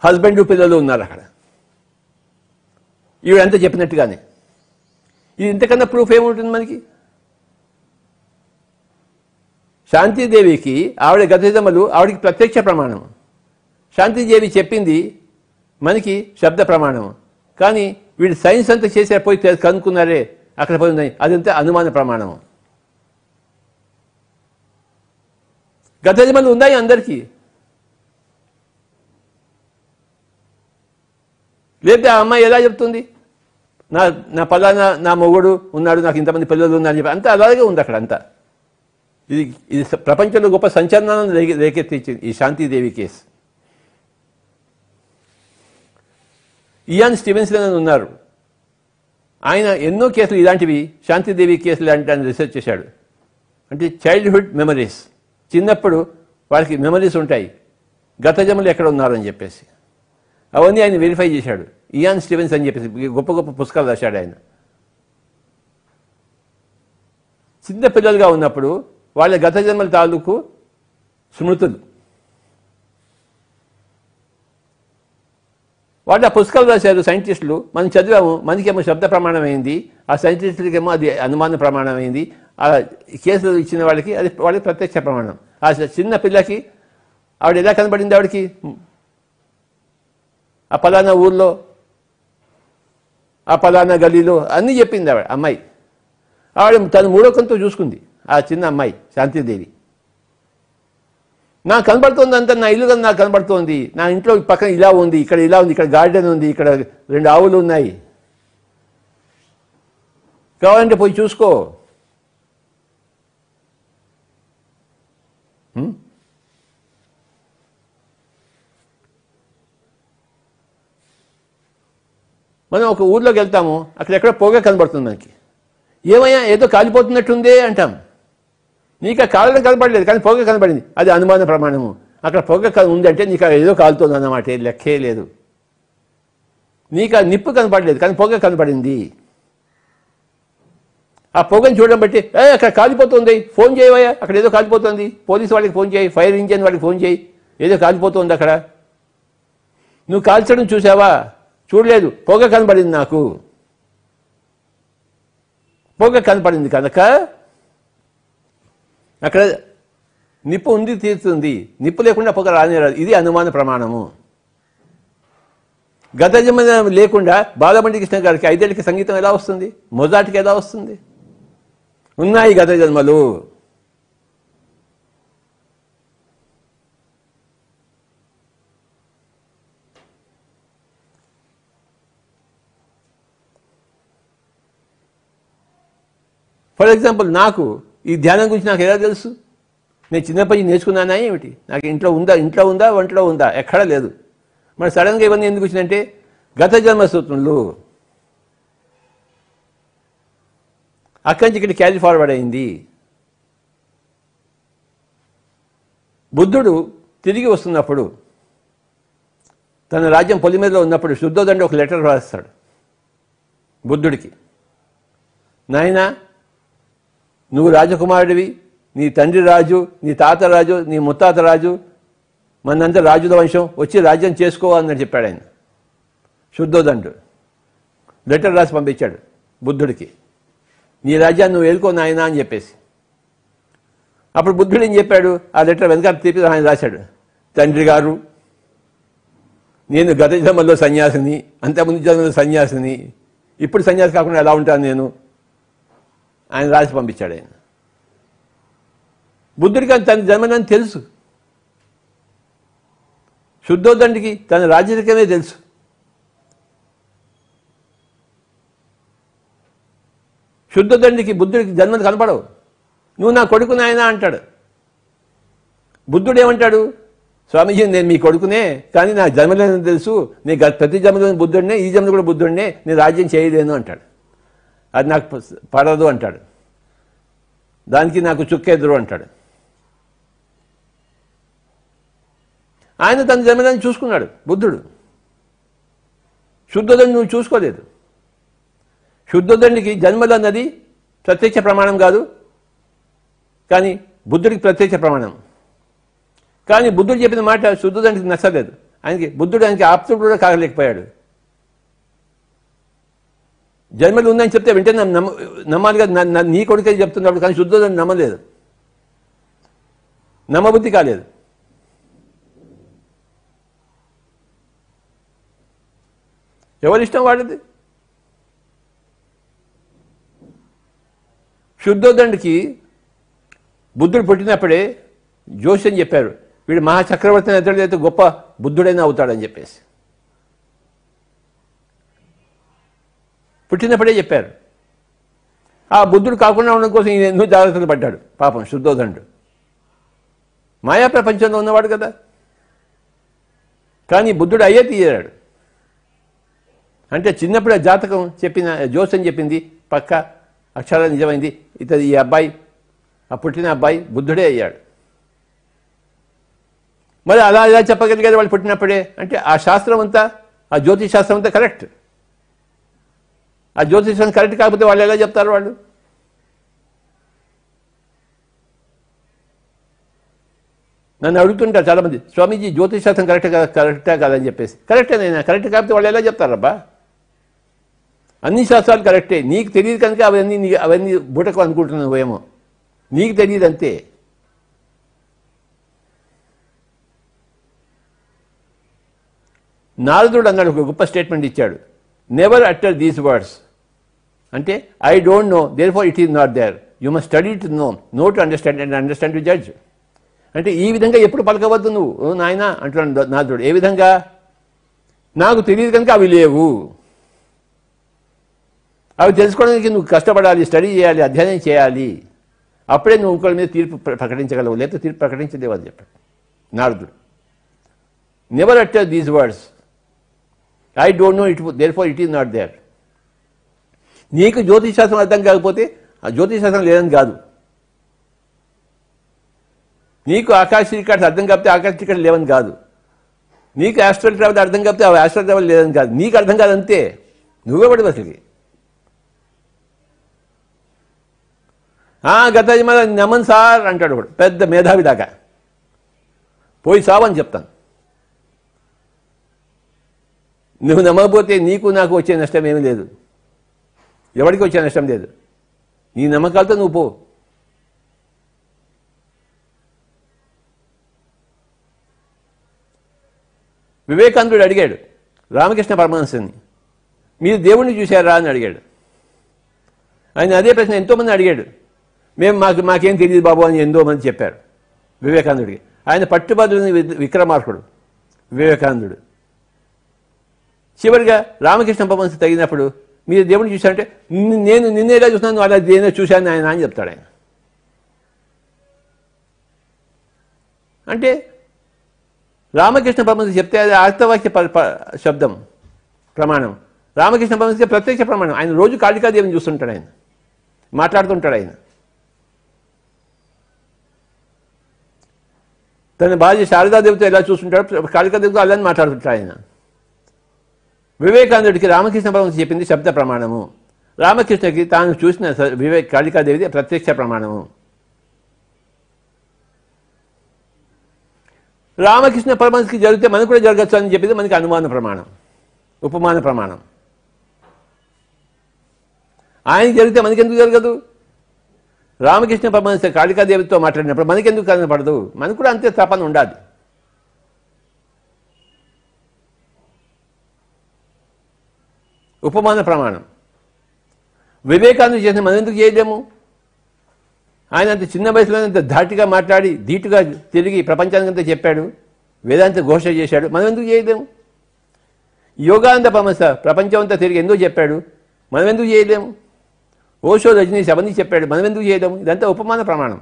హస్బెండ్ పిల్లలు ఉన్నారు అక్కడ. ఈవిడంతా చెప్పినట్టుగానే. ఇది ఇంతకన్నా ప్రూఫ్ ఏముంటుంది మనకి? శాంతిదేవికి ఆవిడ గత జన్మలు ఆవిడకి ప్రత్యక్ష ప్రమాణం. శాంతిదేవి చెప్పింది మనకి శబ్ద ప్రమాణం. కానీ వీడు సైన్స్ అంతా చేసే పోయి కనుక్కున్నారే అక్కడ పోయిందని, అదంతా అనుమాన ప్రమాణం. గత జన్మలు ఉన్నాయి అందరికీ. లేకపోతే ఆ అమ్మాయి ఎలా చెప్తుంది, నా పలానా నా మొగుడు ఉన్నాడు, నాకు ఇంతమంది పిల్లలు ఉన్నారని చెప్పి. అంతా అలాగే ఉంది అక్కడ అంతా. ఇది ప్రపంచంలో గొప్ప సంచలనాలను రేకెత్తించింది ఈ శాంతిదేవి కేసు. ఇయాన్ స్టీవెన్సన్ అని ఉన్నారు. ఆయన ఎన్నో కేసులు ఇలాంటివి శాంతిదేవి కేసులు లాంటి ఆయన రీసెర్చ్ చేశాడు. అంటే చైల్డ్హుడ్ మెమరీస్, చిన్నప్పుడు వాళ్ళకి మెమరీస్ ఉంటాయి, గత జన్మలు ఎక్కడ ఉన్నారని చెప్పేసి అవన్నీ ఆయన వెరిఫై చేశాడు. ఇయాన్ స్టీవెన్స్ అని చెప్పేసి గొప్ప గొప్ప పుస్తకాలు రాశాడు ఆయన. చిన్న పిల్లలుగా ఉన్నప్పుడు వాళ్ళ గత జన్మల తాలూకు స్మృతులు వాళ్ళు ఆ పుస్తకాలు రాశారు సైంటిస్టులు. మనం చదివాము, మనకేమో శబ్ద ప్రమాణం అయింది, ఆ సైంటిస్టులకేమో అది అనుమాన ప్రమాణం అయింది. ఆ కేసులు ఇచ్చిన వాళ్ళకి అది వాళ్ళకి ప్రత్యక్ష ప్రమాణం. ఆ చిన్న పిల్లకి ఆవిడ ఎలా కనబడింది? ఆవిడకి ఆ పలానా ఊర్లో, ఆ పలానా గలీలో అన్నీ చెప్పింది ఆవిడ అమ్మాయి. ఆవిడ తను మూడోకంతో చూసుకుంది ఆ చిన్న అమ్మాయి శాంతిదేవి. నాకు కనబడుతుంది అంతా, నా ఇల్లు నాకు కనబడుతోంది, నా ఇంట్లో పక్కన ఇలా ఉంది, ఇక్కడ ఇలా ఉంది, ఇక్కడ గార్డెన్ ఉంది, ఇక్కడ 2 ఆవులు ఉన్నాయి, కావాలంటే పోయి చూసుకో. మనం ఒక ఊర్లోకి వెళ్తాము, అక్కడ ఎక్కడ పొగ కనబడుతుంది మనకి. ఏమయ్యా ఏదో కాలిపోతున్నట్టుందే అంటాం. నీకు ఆ కారణం కనపడలేదు, కానీ పొగ కనపడింది, అది అనుమాన ప్రమాణము. అక్కడ పొగ ఉందంటే నీకు ఏదో కాలుతుంది అన్నమాట, లెక్కే లేదు. నీకు ఆ నిప్పు కనపడలేదు, కానీ పొగ కనపడింది. ఆ పొగను చూడడం బట్టి అక్కడ కాలిపోతుంది, ఫోన్ చేయవయ్యా, అక్కడ ఏదో కాలిపోతుంది, పోలీసు వాళ్ళకి ఫోన్ చేయి, ఫైర్ ఇంజిన్ వాళ్ళకి ఫోన్ చేయి, ఏదో కాలిపోతుంది అక్కడ. నువ్వు కాల్చడం చూసావా? చూడలేదు, పొగ కనపడింది. నాకు పొగ కనపడింది కనుక అక్కడ నిప్పు ఉంది, తీరుతుంది. నిప్పు లేకుండా పొగ రానేరాదు. ఇది అనుమాన ప్రమాణము. గత జన్మ లేకుండా బాలబండి కృష్ణ గారికి 5 ఏళ్ళకి సంగీతం ఎలా వస్తుంది? మొజార్ట్కి ఎలా వస్తుంది? ఉన్నాయి గత జన్మలు. ఫర్ ఎగ్జాంపుల్, నాకు ఈ ధ్యానం గురించి నాకు ఎలా తెలుసు? నేను చిన్నప్పటి నుంచి నేర్చుకున్నానా ఏమిటి? నాకు ఇంట్లో ఉందా ఒంట్లో ఉందా? ఎక్కడా లేదు. మరి సడన్గా ఇవన్నీ ఎందుకు వచ్చిందంటే గత జన్మ సూత్రములు. అక్కడి నుంచి ఇక్కడ క్యారీ ఫార్వర్డ్ అయింది. బుద్ధుడు తిరిగి వస్తున్నప్పుడు, తన రాజ్యం పొలిమేరలో ఉన్నప్పుడు శుద్ధోదండ ఒక లెటర్ రాస్తాడు బుద్ధుడికి. నాయనా, నువ్వు రాజకుమారుడివి, నీ తండ్రి రాజు, నీ తాత రాజు, నీ ముత్తాత రాజు, మనంతా రాజుల వంశం, వచ్చి రాజ్యం చేసుకోవాలని చెప్పాడు ఆయన. శుద్ధోదండు లెటర్ రాసి పంపించాడు బుద్ధుడికి, నీ రాజ్యాన్ని నువ్వు ఏలుకో నాయనా అని చెప్పేసి. అప్పుడు బుద్ధుడు ఏం చెప్పాడు? ఆ లెటర్ వెనకాల తిప్పి ఆయన రాశాడు, తండ్రి గారు, నేను గత జన్మలో సన్యాసిని, అంతకుముందు జన్మలో సన్యాసిని, ఇప్పుడు సన్యాసి కాకుండా ఎలా ఉంటాను నేను? ఆయన రాసి పంపించాడు ఆయన. బుద్ధుడికి తన జన్మని తెలుసు, శుద్ధోదండికి తన రాజరికమే తెలుసు. శుద్ధోదండికి బుద్ధుడికి జన్మలు కనపడవు. నువ్వు నా కొడుకు నాయనా అంటాడు. బుద్ధుడు ఏమంటాడు? స్వామీజీ, నేను మీ కొడుకునే, కానీ నా జన్మలేని తెలుసు, నేను ప్రతి జన్మలోని బుద్ధుడినే, ఈ జన్మలో కూడా బుద్ధుడినే, నేను రాజ్యం చేయలేను అంటాడు. అది నాకు పడదు అంటాడు, దానికి నాకు చుక్కెదురు అంటాడు. ఆయన తన జన్మలను చూసుకున్నాడు బుద్ధుడు. శుద్ధోదండి నువ్వు చూసుకోలేదు. శుద్ధోదండికి జన్మలు అన్నది ప్రత్యక్ష ప్రమాణం కాదు, కానీ బుద్ధుడికి ప్రత్యక్ష ప్రమాణం. కానీ బుద్ధుడు చెప్పిన మాట శుద్ధోదండికి నచ్చలేదు. ఆయనకి ఆప్తుడు కూడా కాగలేకపోయాడు. జన్మలు ఉందని చెప్తే వెంటనే నమ్మాలిగా, నీ కొడుకే చెప్తున్నాడు, కానీ శుద్ధోదండి నమ్మలేదు, నమ్మబుద్ధి కాలేదు. ఎవరిష్టం వాడిది. శుద్ధోదండికి బుద్ధుడు పుట్టినప్పుడే జోషి అని చెప్పారు, వీడు మహాచక్రవర్తిని ఎదురైతే గొప్ప బుద్ధుడైనా అవుతాడని చెప్పేసి. పుట్టినప్పుడే చెప్పారు. ఆ బుద్ధుడు కాకుండా ఉండడం కోసం ఈయన ఎన్నో జాగ్రత్తలు పడ్డాడు పాపం శుద్ధోదండు. మాయా ప్రపంచంలో ఉన్నవాడు కదా. కానీ బుద్ధుడు అయ్యే తీరాడు. అంటే చిన్నప్పుడు జాతకం చెప్పిన జోసని చెప్పింది పక్క అక్షరాలు నిజమైంది. ఈ అబ్బాయి, ఆ పుట్టిన అబ్బాయి బుద్ధుడే అయ్యాడు. మరి అలా ఇలా చెప్పగలిగారు వాళ్ళు పుట్టినప్పుడే అంటే ఆ శాస్త్రం అంతా, ఆ జ్యోతిష్ శాస్త్రం అంతా కరెక్ట్. ఆ జ్యోతిషం కరెక్ట్ కాకపోతే వాళ్ళు ఎలా చెప్తారు? వాళ్ళు నన్ను అడుగుతుంటారు చాలామంది, స్వామీజీ జ్యోతిష్ శాస్త్రం కరెక్టా కాదని చెప్పేసి. కరెక్టేనైనా, కరెక్ట్ కాకపోతే వాళ్ళు ఎలా చెప్తారబ్బా? అన్ని శాస్త్రాలు కరెక్టే, నీకు తెలియదు కనుక అవన్నీ బుటకు అనుకుంటున్నావు ఏమో, నీకు తెలియదు అంతే. నారదుడు అన్నాడు, ఒక గొప్ప స్టేట్మెంట్ ఇచ్చాడు, నెవర్ అటర్ దీస్ వర్డ్స్. అంటే I don't know there far it is not there, you must study to know, know to understand and understand to judge. అంటే ఈ విధంగా ఎప్పుడు పలకవద్దు నువ్వు నాయనా అంటున్నాడు నారదుడు. ఏ విధంగా? నాకు తెలియదు కనుక అవి లేవు, అవి తెలుసుకోవడానికి నువ్వు కష్టపడాలి, స్టడీ చేయాలి, అధ్యయనం చేయాలి, అప్పుడే నువ్వు ఇంకోళ్ళ మీద తీర్పు ప్రకటించగలవు, లేకపోతే తీర్పు ప్రకటించలేవు అని చెప్పాడు నారదుడు. Never utter these words, I don't know it there far it is not there. నీకు జ్యోతిష్ శాస్త్రం అర్థం కాకపోతే ఆ జ్యోతిష్ శాస్త్రం లేదని కాదు. నీకు ఆకాశ రికార్డ్స్ అర్థం కాకపోతే ఆకాశ రికార్డు లేవని కాదు, నీకు ఆస్ట్రల్ ట్రావెల్ అర్థం కాకపోతే ఆ ఆస్ట్రల్ ట్రావెల్ లేదని కాదు, నీకు అర్థం కాదు అంతే. నువ్వే పడి అసలుకి గత జన్మలో నమన్ సార్ అంటాడు ఒకడు, పెద్ద మేధావి దాకా. పోయి సావని చెప్తాను. నువ్వు నమ్మకపోతే నీకు నాకు వచ్చే నష్టం ఏమీ లేదు, ఎవరికి వచ్చే నష్టం లేదు. నీ నమ్మకాలతో నువ్వు పో. వివేకానందుడు అడిగాడు రామకృష్ణ పరమహంసని, మీరు దేవుణ్ణి చూశారా అని అడిగాడు. ఆయన అదే ప్రశ్న ఎంతోమంది అడిగాడు. మాకేం తెలియదు బాబు అని ఎంతోమంది చెప్పారు వివేకానందుడికి. ఆయన పట్టుబద్దుని విక్రమార్కుడు వివేకానందుడు. చివరిగా రామకృష్ణ పరమహంస తగినప్పుడు మీరు దేవుడిని చూశారంటే, నేను నిన్నేలా చూస్తున్నాను అలా దేనో చూశాను ఆయన అని చెప్తాడు ఆయన. అంటే రామకృష్ణ పరమహంస చెప్తే అది అర్థవాక్య శబ్దం ప్రమాణం, రామకృష్ణ పరమహంస ప్రత్యక్ష ప్రమాణం. ఆయన రోజు కాళికాదేవిని చూస్తుంటాడు, ఆయన మాట్లాడుతుంటాడు. ఆయన తన భార్య శారదాదేవితో ఎలా చూస్తుంటాడో కాళికాదేవితో అలాని మాట్లాడుతుంటాడు ఆయన. వివేకానందుడికి రామకృష్ణ పరమహంస చెప్పింది శబ్ద ప్రమాణము, రామకృష్ణకి తాను చూసిన కాళికాదేవిది ప్రత్యక్ష ప్రమాణము. రామకృష్ణ పరమహంసకి జరిగితే మనకు కూడా జరగచ్చు అని చెప్పింది మనకి అనుమాన ప్రమాణం, ఉపమాన ప్రమాణం. ఆయనకి జరిగితే మనకెందుకు జరగదు? రామకృష్ణ పరమహంస కాళికాదేవితో మాట్లాడినప్పుడు మనకెందుకు కనపడదు? మనకు కూడా అంతే తపన ఉండాలి. ఉపమాన ప్రమాణం. వివేకానంద చేసిన మనం ఎందుకు చేయలేము? ఆయన అంత చిన్న వయసులో అంత ధాటిగా మాట్లాడి ధీటుగా తిరిగి ప్రపంచానికంతా చెప్పాడు, వేదాంత ఘోష చేశాడు. మనం ఎందుకు చేయలేము? యోగానంద పరమహంస ప్రపంచం అంతా తిరిగి ఎందుకు చెప్పాడు, మనం ఎందుకు చేయలేము? ఓషో రజనీష్ అవన్నీ చెప్పాడు, మనం ఎందుకు చేయలేము? ఇదంతా ఉపమాన ప్రమాణం.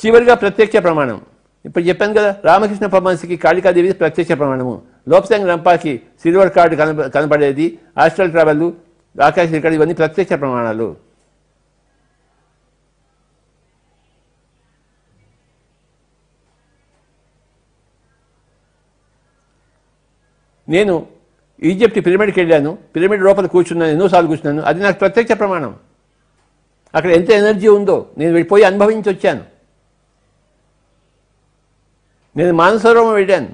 చివరిగా ప్రత్యక్ష ప్రమాణం. ఇప్పుడు చెప్పాను కదా, రామకృష్ణ పరమహంసకి కాళికాదేవి ప్రత్యక్ష ప్రమాణము, లోప్సాంగ్ రంపాకి సిల్వర్ కార్డు కనపడేది, ఆస్ట్రల్ ట్రావెల్, ఆకాశ రికార్డు, ఇవన్నీ ప్రత్యక్ష ప్రమాణాలు. నేను ఈజిప్ట్ పిరమిడ్కి వెళ్ళాను, పిరమిడ్ లోపల కూర్చున్నాను, ఎన్నోసార్లు కూర్చున్నాను, అది నాకు ప్రత్యక్ష ప్రమాణం. అక్కడ ఎంత ఎనర్జీ ఉందో నేను వెళ్ళిపోయి అనుభవించి వచ్చాను. నేను మానసరోవరం వెళ్ళాను,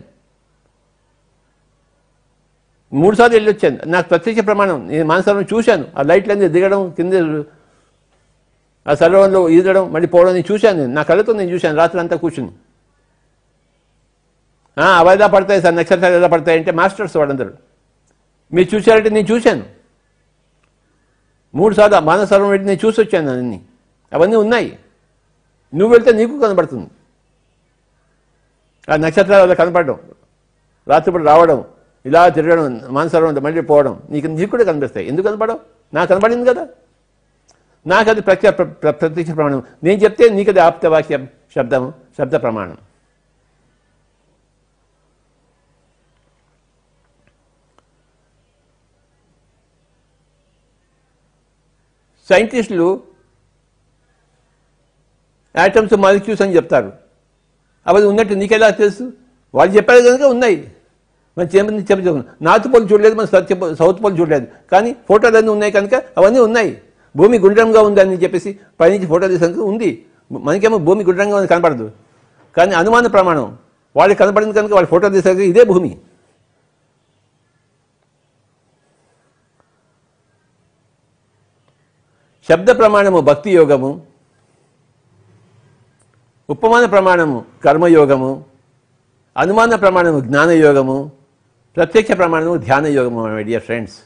3 సార్లు వెళ్ళి వచ్చాను, నాకు ప్రత్యక్ష ప్రమాణం. నేను మానసరోవరం చూశాను, ఆ లైట్లన్నీ దిగడం, కింద ఆ సరోవరంలో ఈదడం, మళ్ళీ పోవడం నేను చూశాను. నేను నా కళ్ళతో నేను చూశాను రాత్రి అంతా కూర్చుని. అవి ఎలా పడతాయి సార్, నక్షత్రాలు ఎలా పడతాయి అంటే మాస్టర్స్ వాళ్ళందరూ. మీరు చూశారంటే నేను చూశాను 3 సార్లు మానసరోవరం వెళ్ళి నేను చూసి వచ్చాను. అవన్నీ ఉన్నాయి. నువ్వు వెళ్తే నీకు కనబడుతుంది. ఆ నక్షత్రాలు అలా కనపడడం, రాత్రిపూట రావడం, ఇలా తిరగడం, మానసరోవరం మళ్ళీ పోవడం, నీకు కూడా కనిపిస్తాయి. ఎందుకు కనపడవు? నాకు కనపడింది కదా. నాకు అది ప్రత్యక్ష ప్రమాణం. నేను చెప్తే నీకు అది ఆప్తవాక్యం శబ్దము, శబ్ద ప్రమాణం. సైంటిస్టులు యాటమ్స్, మాలిక్యూల్స్ అని చెప్తారు. అవి ఉన్నట్టు నీకెలా తెలుసు? వాళ్ళు చెప్పారు కనుక ఉన్నాయి. మనం చెప్పి నార్త్ పోల్ చూడలేదు, మనం సౌత్ పోల్ చూడలేదు, కానీ ఫోటోలు అన్నీ ఉన్నాయి కనుక అవన్నీ ఉన్నాయి. భూమి గుండ్రంగా ఉందని చెప్పేసి పైనుంచి ఫోటో తీసాక ఉంది. మనకేమో భూమి గుండ్రంగా ఉంది కనపడదు, కానీ అనుమాన ప్రమాణం. వాళ్ళకి కనపడింది కనుక వాళ్ళు ఫోటో తీసాక ఇదే భూమి. శబ్ద ప్రమాణము భక్తి యోగము, ఉపమాన ప్రమాణము కర్మయోగము, అనుమాన ప్రమాణము జ్ఞానయోగము, ప్రత్యక్ష ప్రమాణము ధ్యాన యోగము. మై డియర్ ఫ్రెండ్స్,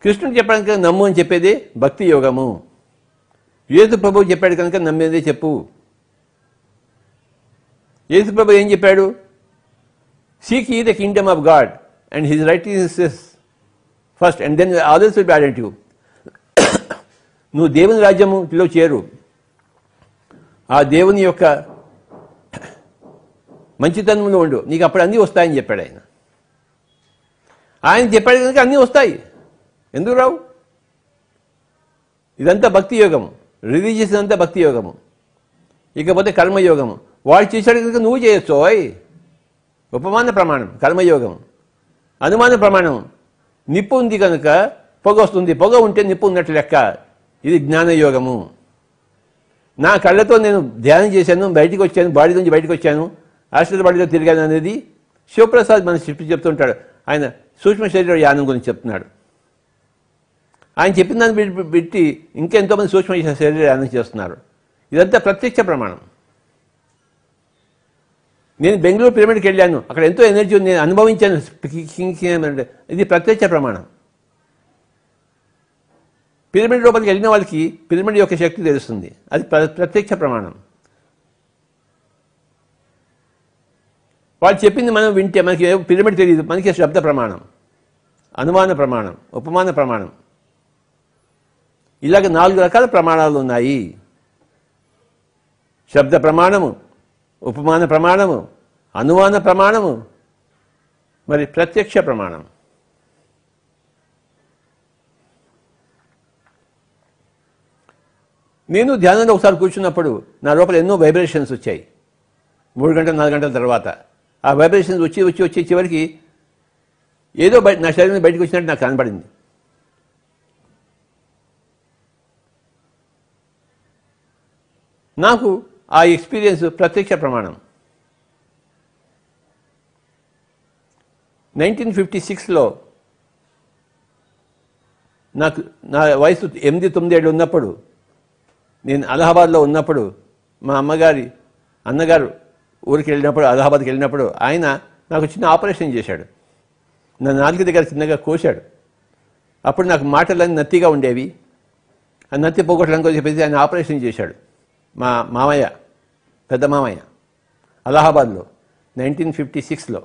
కృష్ణుడు చెప్పడానికి నమ్ము అని చెప్పేది భక్తి యోగము. యేసు ప్రభు చెప్పాడు కనుక నమ్మేదే చెప్పు. యేసు ప్రభు ఏం చెప్పాడు? Seek ye the kingdom of God and his righteousness first and then others will be added to you. నువ్వు దేవుని రాజ్యములో చేరు, ఆ దేవుని యొక్క మంచితనంలో ఉండు, నీకు అప్పుడు అన్నీ వస్తాయని చెప్పాడు ఆయన. ఆయన చెప్పాడు కనుక అన్నీ వస్తాయి. ఎందుకు రావు? ఇదంతా భక్తి యోగము, రిలీజియస్ అంతా భక్తి యోగము. ఇకపోతే కర్మయోగము, వాడు చేశాడు కనుక నువ్వు చేయొచ్చు. ఉపమాన ప్రమాణం కర్మయోగం. అనుమాన ప్రమాణం, నిప్పు ఉంది కనుక పొగ వస్తుంది, పొగ ఉంటే నిప్పు ఉన్నట్లు లెక్క. ఇది జ్ఞానయోగము. నా కళ్ళతో నేను ధ్యానం చేశాను, బయటికి వచ్చాను, బాడీ నుంచి బయటకు వచ్చాను, హాస్టల్ బాడీలో తిరిగాను అనేది శివప్రసాద్ మన చెప్తుంటాడు. ఆయన సూక్ష్మ శరీర యానం గురించి చెప్తున్నాడు. ఆయన చెప్పిన దాన్ని పెట్టి ఇంకెంతోమంది సూక్ష్మ శరీర యానం చేస్తున్నారు. ఇదంతా ప్రత్యక్ష ప్రమాణం. నేను బెంగళూరు పిరమిడ్కి వెళ్ళాను, అక్కడ ఎంతో ఎనర్జీ ఉంది, నేను అనుభవించాను. ఇది ప్రత్యక్ష ప్రమాణం. పిరమిడ్ లోపలికి వెళ్ళిన వాళ్ళకి పిరమిడ్ యొక్క శక్తి తెలుస్తుంది. అది ప్రత్యక్ష ప్రమాణం. వాళ్ళు చెప్పింది మనం వింటే మనకి పిరమిడ్ తెలియదు, మనకి శబ్ద ప్రమాణం, అనుమాన ప్రమాణం, ఉపమాన ప్రమాణం. ఇలాగ 4 రకాల ప్రమాణాలు ఉన్నాయి. శబ్ద ప్రమాణము, ఉపమాన ప్రమాణము, అనుమాన ప్రమాణము, మరి ప్రత్యక్ష ప్రమాణం. నేను ధ్యానంలో ఒకసారి కూర్చున్నప్పుడు నా లోపల ఎన్నో వైబ్రేషన్స్ వచ్చాయి. 3 గంటలు 4 గంటల తర్వాత ఆ వైబ్రేషన్స్ వచ్చి చివరికి ఏదో నా శరీరం బయటకు వచ్చినట్టు నాకు కనపడింది. నాకు ఆ ఎక్స్పీరియన్స్ ప్రత్యక్ష ప్రమాణం. 1956లో నాకు నా వయసు 8-9 ఏళ్ళు ఉన్నప్పుడు, నేను అలహాబాద్లో ఉన్నప్పుడు, మా అన్నగారు ఊరికి వెళ్ళినప్పుడు, అలహాబాద్కి వెళ్ళినప్పుడు ఆయన నాకు చిన్న ఆపరేషన్ చేశాడు. నా నాలుగు దగ్గర చిన్నగా కోశాడు. అప్పుడు నాకు మాటలన్నీ నత్తిగా ఉండేవి. ఆ నత్తి పోగొట్టడానికి చెప్పేసి ఆయన ఆపరేషన్ చేశాడు. మా మామయ్య, పెద్ద మామయ్య, అలహాబాద్లో 1956లో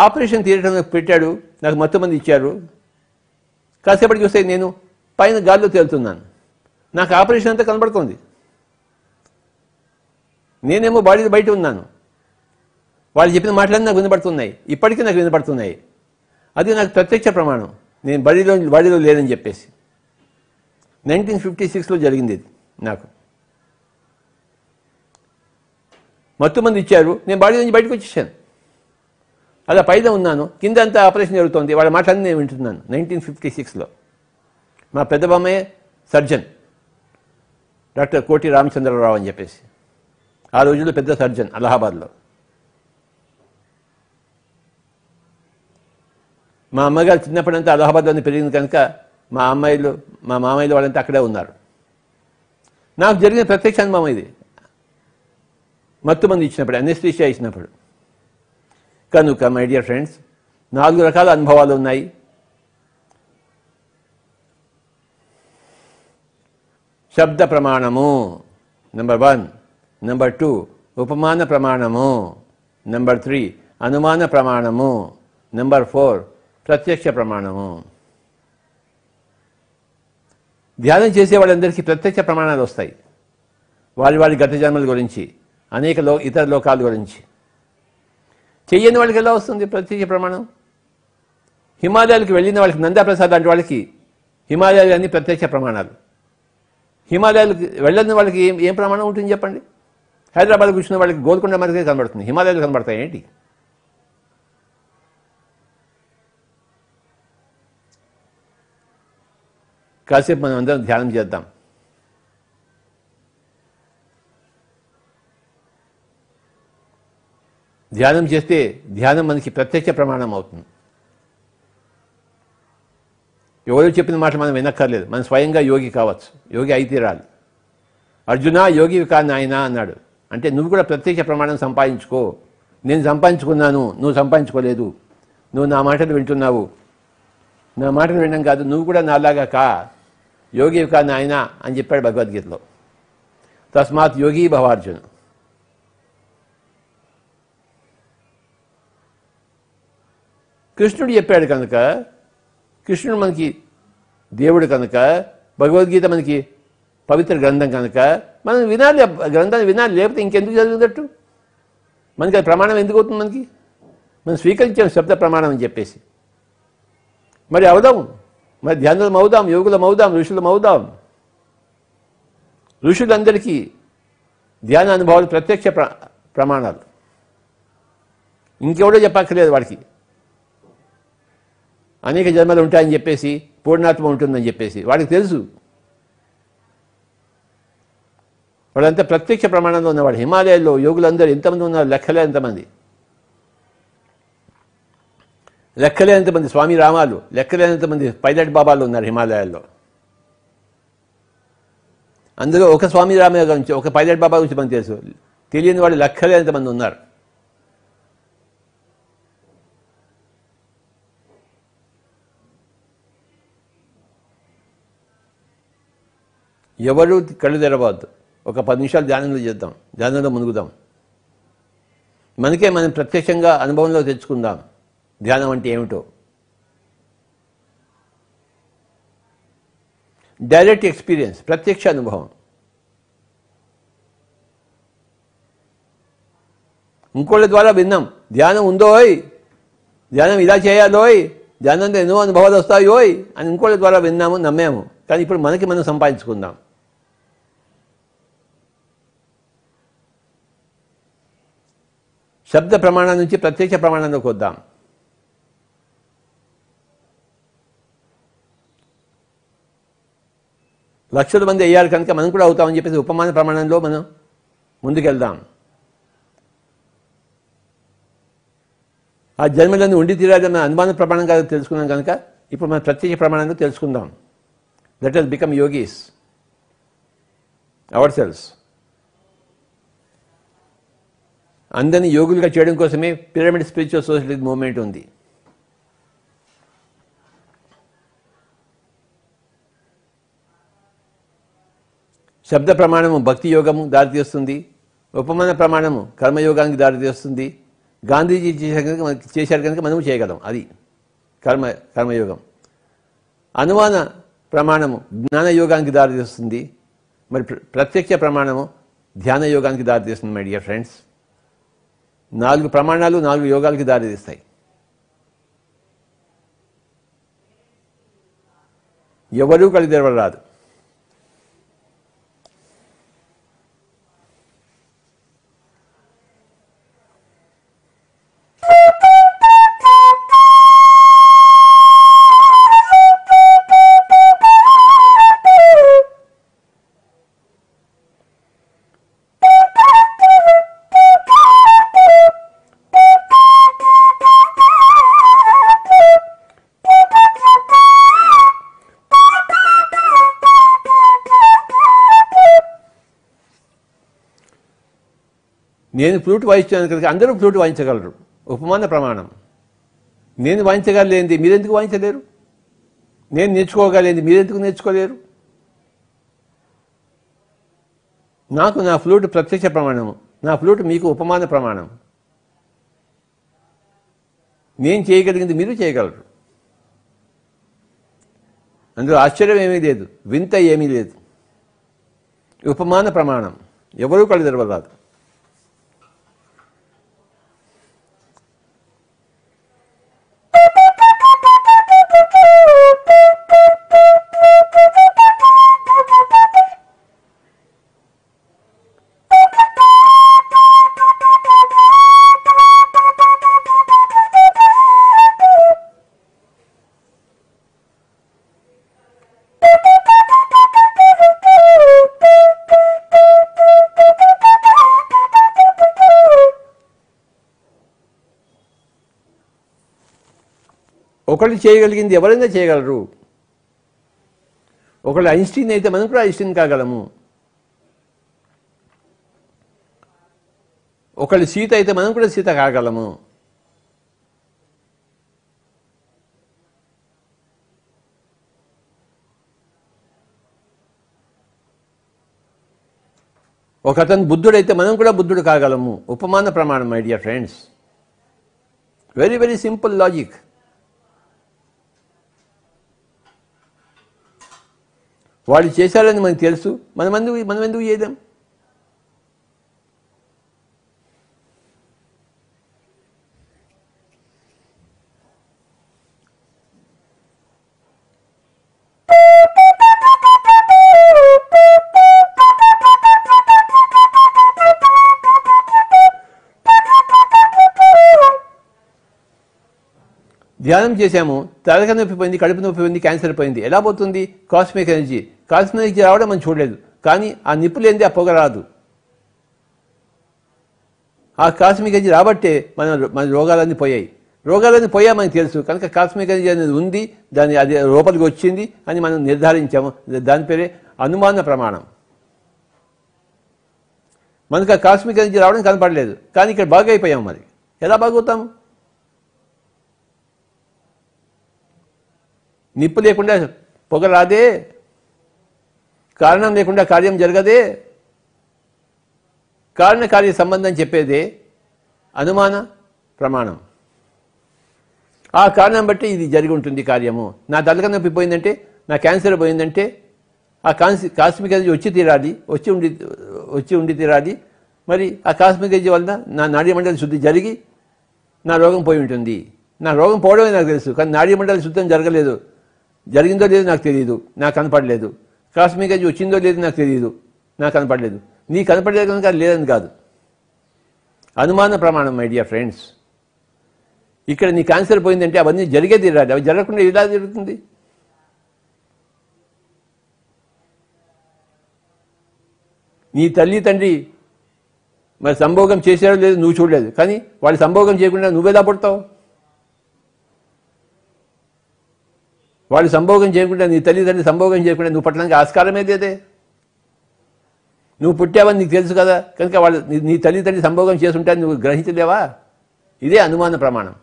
ఆపరేషన్ తీయడానికి పెట్టాడు. నాకు మొత్తం మంది ఇచ్చారు. కాసేపటికి వస్తే నేను పైన గాల్లో తేలుతున్నాను. నాకు ఆపరేషన్ అంతా కనబడుతుంది. నేనేమో బాడీ బయట ఉన్నాను. వాళ్ళు చెప్పిన మాటలన్నీ నాకు వినపడుతున్నాయి, ఇప్పటికీ నాకు వినపడుతున్నాయి. అది నాకు ప్రత్యక్ష ప్రమాణం, నేను బాడీలో లేదని చెప్పేసి. 1956లో జరిగింది ఇది నాకు. మొత్తం మంది ఇచ్చారు, నేను బాడీ నుంచి బయటకు వచ్చేసాను. అలా పైన ఉన్నాను, కింద అంతా ఆపరేషన్ జరుగుతుంది. వాళ్ళ మాటలన్నీ నేను వింటున్నాను. 1956లో మా పెద్ద బామ్మయ్య సర్జన్, డాక్టర్ కోటి రామచంద్రరావు అని చెప్పేసి, ఆ రోజుల్లో పెద్ద సర్జన్ అలహాబాద్లో. మా అమ్మగారు చిన్నప్పుడంతా అలహాబాద్లోనే పెరిగింది కనుక మా మామయ్యలు వాళ్ళంతా అక్కడే ఉన్నారు. నాకు జరిగిన ప్రత్యక్ష అనుభవం ఇది, మత్తు మంది ఇచ్చినప్పుడు, అనెస్థీషియా ఇచ్చినప్పుడు. కనుక మై డియర్ ఫ్రెండ్స్, 4 రకాల అనుభవాలు ఉన్నాయి. శబ్ద ప్రమాణము నెంబర్ 1, నెంబర్ 2 ఉపమాన ప్రమాణము, నెంబర్ 3 అనుమాన ప్రమాణము, నెంబర్ 4 ప్రత్యక్ష ప్రమాణము. ధ్యానం చేసే వాళ్ళందరికీ ప్రత్యక్ష ప్రమాణాలు వస్తాయి. వారి గత జన్మల గురించి, అనేక ఇతర లోకాల గురించి. చెయ్యని వాళ్ళకి ఎలా వస్తుంది ప్రత్యక్ష ప్రమాణం? హిమాలయాలకు వెళ్ళిన వాళ్ళకి, నందాప్రసాద్ లాంటి వాళ్ళకి హిమాలయాలు అన్ని ప్రత్యక్ష ప్రమాణాలు. హిమాలయాలకు వెళ్ళని వాళ్ళకి ఏం ప్రమాణం ఉంటుంది చెప్పండి? హైదరాబాద్ కూర్చున్న వాళ్ళకి గోల్కొండ మనకే కనబడుతుంది, హిమాలయాలు కనబడతాయి ఏంటి? కాసేపు మనం అందరం ధ్యానం చేద్దాం. ధ్యానం చేస్తే ధ్యానం మనకి ప్రత్యక్ష ప్రమాణం అవుతుంది. ఎవరో చెప్పిన మాట మనం వినక్కర్లేదు, మనం స్వయంగా యోగి కావచ్చు, యోగి అయితే రాలి. అర్జున యోగి కా నాయనా అన్నాడు. అంటే నువ్వు కూడా ప్రత్యక్ష ప్రమాణం సంపాదించుకో. నేను సంపాదించుకున్నాను, నువ్వు సంపాదించుకోలేదు. నువ్వు నా మాటలు వింటున్నావు, నా మాటలు వినడం కాదు, నువ్వు కూడా నాలాగా కా, యోగి కా నాయనా అని చెప్పాడు భగవద్గీతలో. తస్మాత్ యోగి భవార్జున. కృష్ణుడు చెప్పాడు కనుక, కృష్ణుడు మనకి దేవుడు కనుక, భగవద్గీత మనకి పవిత్ర గ్రంథం కనుక మనం వినాలి, గ్రంథాన్ని వినాలి. లేకపోతే ఇంకెందుకు చదివినట్టు? మనకి అది ప్రమాణం ఎందుకు అవుతుంది? మనం స్వీకరించాం శబ్ద ప్రమాణం అని చెప్పేసి. మరి అవదాము మరి ధ్యానులం అవుదాం, యోగులం అవుదాం, ఋషులం అవుదాం. ఋషులందరికీ ధ్యాన అనుభవాలు ప్రత్యక్ష ప్రమాణాలు. ఇంకెవడో చెప్పక్కర్లేదు వాడికి. అనేక జన్మలు ఉంటాయని చెప్పేసి, పూర్ణాత్మ ఉంటుందని చెప్పేసి వాడికి తెలుసు. వాళ్ళంతా ప్రత్యక్ష ప్రమాణంలో ఉన్నవాడు. హిమాలయాల్లో యోగులందరూ ఎంతమంది ఉన్నారు? లెక్కలేనంతమంది. లెక్కలేనంతమంది స్వామి రామాలు, లెక్కలేనంతమంది పైలట్ బాబాలు ఉన్నారు హిమాలయాల్లో. అందులో ఒక స్వామి రామయ్య గురించి, ఒక పైలట్ బాబా గురించి మనకు తెలుసు. తెలియని వాళ్ళు లెక్కలేనంతమంది ఉన్నారు. ఎవరు కళ్ళు తెరవద్దు. ఒక 10 నిమిషాలు ధ్యానంలో చేద్దాం, ధ్యానంలో మునుగుదాం. మనకే మనం ప్రత్యక్షంగా అనుభవంలో తెచ్చుకుందాం ధ్యానం అంటే ఏమిటో. డైరెక్ట్ ఎక్స్పీరియన్స్, ప్రత్యక్ష అనుభవం. ఇంకోళ్ళ ద్వారా విన్నాం, ధ్యానం ఉందోయ్, ధ్యానం ఇలా చేయాలోయ్, ధ్యానంతో ఎన్నో అనుభవాలు వస్తాయోయ్ అని ఇంకోళ్ళ ద్వారా విన్నాము, నమ్మాము. కానీ ఇప్పుడు మనకి మనం సంపాదించుకుందాం. శబ్ద ప్రమాణం నుంచి ప్రత్యక్ష ప్రమాణంలోకి వద్దాం. లక్షల మంది అయ్యారు కనుక మనం కూడా అవుతామని చెప్పేసి ఉపమాన ప్రమాణంలో మనం ముందుకెళ్దాం. ఆ జన్మలన్నీ ఉండి తీరాలన్న అనుమాన ప్రమాణంగా తెలుసుకున్నాం కనుక ఇప్పుడు మనం ప్రత్యక్ష ప్రమాణంలో తెలుసుకుందాం. Let us become yogis ourselves. అందరినీ యోగులుగా చేయడం కోసమే పిరమిడ్ స్పిరిచువల్ సొసైటీ మూవ్మెంట్ ఉంది. శబ్ద ప్రమాణము భక్తి యోగము దారితీస్తుంది, ఉపమాన ప్రమాణము కర్మయోగానికి దారితీస్తుంది. గాంధీజీ చేశారు కనుక మనము చేయగలం. అది కర్మయోగం. అనుమాన ప్రమాణము జ్ఞానయోగానికి దారితీస్తుంది. మరి ప్రత్యక్ష ప్రమాణము ధ్యాన యోగానికి దారితీస్తుంది. మై డియర్ ఫ్రెండ్స్, 4 ప్రమాణాలు 4 యోగాలకి దారితీస్తాయి. ఎవరూ కళ్ళు తెరవరాదు. నేను ఫ్లూట్ వాయించాను కనుక అందరూ ఫ్లూట్ వాయించగలరు. ఉపమాన ప్రమాణం. నేను వాయించగలేంది మీరెందుకు వాయించలేరు? నేను నేర్చుకోగలేంది మీరెందుకు నేర్చుకోలేరు? నాకు నా ఫ్లూట్ ప్రత్యక్ష ప్రమాణము, నా ఫ్లూట్ మీకు ఉపమాన ప్రమాణం. నేను చేయగలిగింది మీరు చేయగలరు. అందులో ఆశ్చర్యం ఏమీ లేదు, వింత ఏమీ లేదు. ఉపమాన ప్రమాణం. ఎవరూ కళ్ళు తెరవరాదు. ఒకళ్ళు చేయగలిగింది ఎవరైనా చేయగలరు. ఒకళ్ళు ఐన్స్టీన్ అయితే మనం కూడా ఐన్స్టీన్ కాగలము. ఒకళ్ళు సీత అయితే మనం కూడా సీత కాగలము. ఒకతను బుద్ధుడైతే మనం కూడా బుద్ధుడు కాగలము. ఉపమాన ప్రమాణం my dear friends. Very very simple logic. వాళ్ళు చేశారని మనకు తెలుసు, మనం ఎందుకు చేయలేం? ధ్యానం చేశాము, తలక నొప్పి పోయింది, కడుపు నొప్పి పోయింది, క్యాన్సర్ పోయింది. ఎలా పోతుంది? Cosmic energy. కాస్మిక్ ఎనర్జీ రావడం మనం చూడలేదు, కానీ ఆ నిప్పు లేనిది ఆ పొగ రాదు. ఆ కాస్మిక్ ఎనర్జీ రాబట్టే మన రోగాలన్నీ పోయాయి. రోగాలన్నీ పోయా మనకు తెలుసు కనుక కాస్మిక్ ఎనర్జీ అనేది ఉంది, అది లోపలికి వచ్చింది అని మనం నిర్ధారించాము. దాని పేరే అనుమాన ప్రమాణం. మనకు ఆ కాస్మిక్ ఎనర్జీ రావడం కనపడలేదు, కానీ ఇక్కడ బాగా అయిపోయాం. మరి ఎలా బాగవుతాము? నిప్పు లేకుండా పొగ రాదే, కారణం లేకుండా కార్యం జరగదే. కారణకార్య సంబంధం చెప్పేదే అనుమాన ప్రమాణం. ఆ కారణం బట్టి ఇది జరిగి ఉంటుంది కార్యము. నా తలక నొప్పి పోయిందంటే, నా క్యాన్సర్ పోయిందంటే ఆ కాస్మిక్ ఎనర్జీ వచ్చి తీరాలి, వచ్చి ఉండి తీరాలి. మరి ఆ కాస్మిక్ ఎనర్జీ వలన నా నాడీ మండలి శుద్ధి జరిగి నా రోగం పోయి ఉంటుంది. నా రోగం పోవడమే నాకు తెలుసు, కానీ నాడీ మండలి శుద్ధం జరగలేదు. జరిగిందో లేదో నాకు తెలియదు, నాకు కనపడలేదు. కాస్మిక్ ఎనర్జీ వచ్చిందో లేదో నాకు తెలియదు, నాకు కనపడలేదు. నీ కనపడలేదు కనుక లేదని కాదు. అనుమాన ప్రమాణం మై డియర్ ఫ్రెండ్స్. ఇక్కడ నీ క్యాన్సర్ పోయిందంటే అవన్నీ జరిగే తీరాలి. అవి జరగకుండా ఎలా జరుగుతుంది? నీ తల్లి తండ్రి మరి సంభోగం చేశారో లేదో నువ్వు చూడలేదు, కానీ వాళ్ళు సంభోగం చేయకుండా నువ్వెలా పుడతావు? వాళ్ళు సంభోగం చేయకుండా, నీ తల్లిదండ్రులు సంభోగం చేయకుండా నువ్వు పట్టడానికి ఆస్కారం ఏదేదే? నువ్వు పుట్టావని నీకు తెలుసు కదా, కనుక వాళ్ళు నీ తల్లిదండ్రులు సంభోగం చేసుంటారని నువ్వు గ్రహించలేవా? ఇదే అనుమాన ప్రమాణం.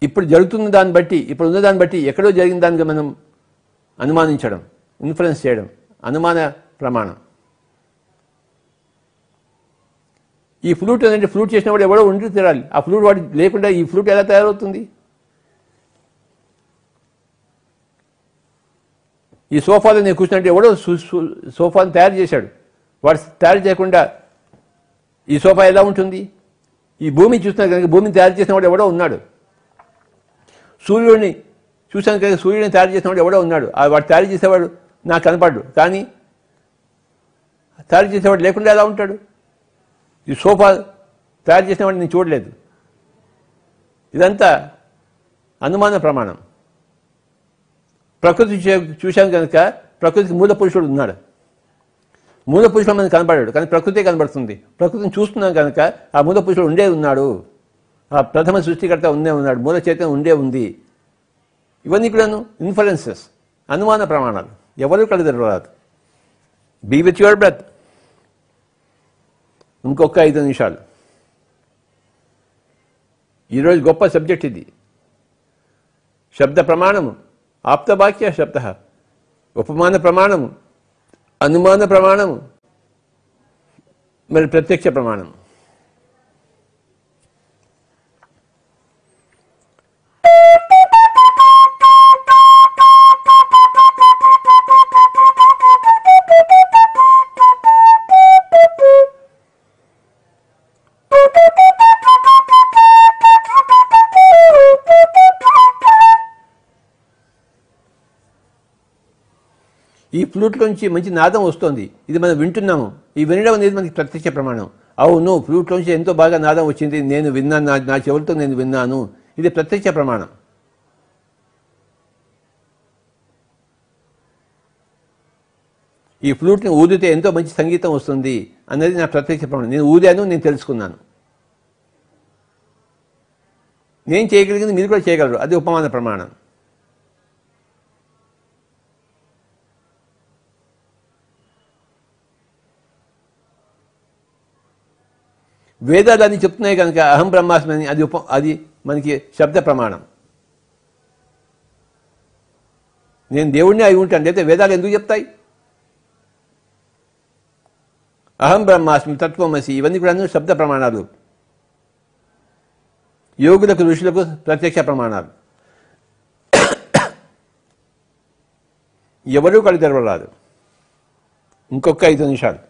ఇప్పుడు జరుగుతున్న దాన్ని బట్టి, ఇప్పుడు ఉన్న దాన్ని బట్టి ఎక్కడో జరిగిన దానికి మనం అనుమానించడం, ఇన్ఫ్లుయెన్స్ చేయడం అనుమాన ప్రమాణం. ఈ ఫ్లూట్ అనేది ఫ్లూట్ చేసిన వాడు ఎవడో ఉండి తీరాలి. ఆ ఫ్లూట్ వాడు లేకుండా ఈ ఫ్లూట్ ఎలా తయారవుతుంది? ఈ సోఫాలో నేను కూర్చున్నట్టు ఎవడో సోఫాను తయారు చేశాడు. వాడు తయారు చేయకుండా ఈ సోఫా ఎలా ఉంటుంది? ఈ భూమి చూస్తున్నా కనుక భూమిని తయారు చేసిన వాడు ఎవడో ఉన్నాడు. సూర్యుడిని చూసాను కనుక సూర్యుడిని తయారు చేసిన వాడు ఎవడో ఉన్నాడు. వాడు తయారు చేసేవాడు నాకు కనపడ్డు, కానీ తయారు చేసేవాడు లేకుండా ఎలా ఉంటాడు? ఈ సోఫా తయారు చేసిన వాడిని నేను చూడలేదు. ఇదంతా అనుమాన ప్రమాణం. ప్రకృతి చూశాను కనుక ప్రకృతికి మూల పురుషుడు ఉన్నాడు. మూల పురుషుడు మనకు కనపడాడు, కానీ ప్రకృతే కనబడుతుంది. ప్రకృతిని చూస్తున్నాం కనుక ఆ మూల పురుషుడు ఉండే ఉన్నాడు. ఆ ప్రథమ సృష్టికర్త ఉండే ఉన్నాడు. మూల చైతన్యం ఉండే ఉంది. ఇవన్నీ కూడాను ఇన్ఫరెన్సెస్, అనుమాన ప్రమాణాలు. ఎవరు కలదరాదు. Be with your breath. ఇంకొక 5 నిమిషాలు. ఈరోజు గొప్ప సబ్జెక్ట్ ఇది. శబ్ద ప్రమాణము, ఆప్తవాక్య శబ్ద, ఉపమాన ప్రమాణము, అనుమాన ప్రమాణము, మరి ప్రత్యక్ష ప్రమాణం. ఈ ఫ్లూట్లోంచి మంచి నాదం వస్తుంది, ఇది మనం వింటున్నాము. ఈ వినడం అనేది మనకి ప్రత్యక్ష ప్రమాణం. అవును, ఫ్లూట్లోంచి ఎంతో బాగా నాదం వచ్చింది, నేను విన్నాను, నా చెవులతో నేను విన్నాను. ఇది ప్రత్యక్ష ప్రమాణం. ఈ ఫ్లూట్ని ఊదితే ఎంతో మంచి సంగీతం వస్తుంది అన్నది నా ప్రత్యక్ష ప్రమాణం. నేను ఊదాను, నేను తెలుసుకున్నాను. నేను చేయగలిగింది మీరు కూడా చేయగలరు, అది ఉపమాన ప్రమాణం. వేదాలు అని చెప్తున్నాయి కనుక అహం బ్రహ్మాస్మి అని అది మనకి శబ్ద ప్రమాణం. నేను దేవుడిని అయి ఉంటాను, లేకపోతే వేదాలు ఎందుకు చెప్తాయి? అహం బ్రహ్మాస్మి, తత్వమసి, ఇవన్నీ కూడా శబ్ద ప్రమాణాలు. యోగులకు, ఋషులకు ప్రత్యక్ష ప్రమాణాలు. ఎవరూ కళ్ళు తెరవరాదు. ఇంకొక 5 నిమిషాలు.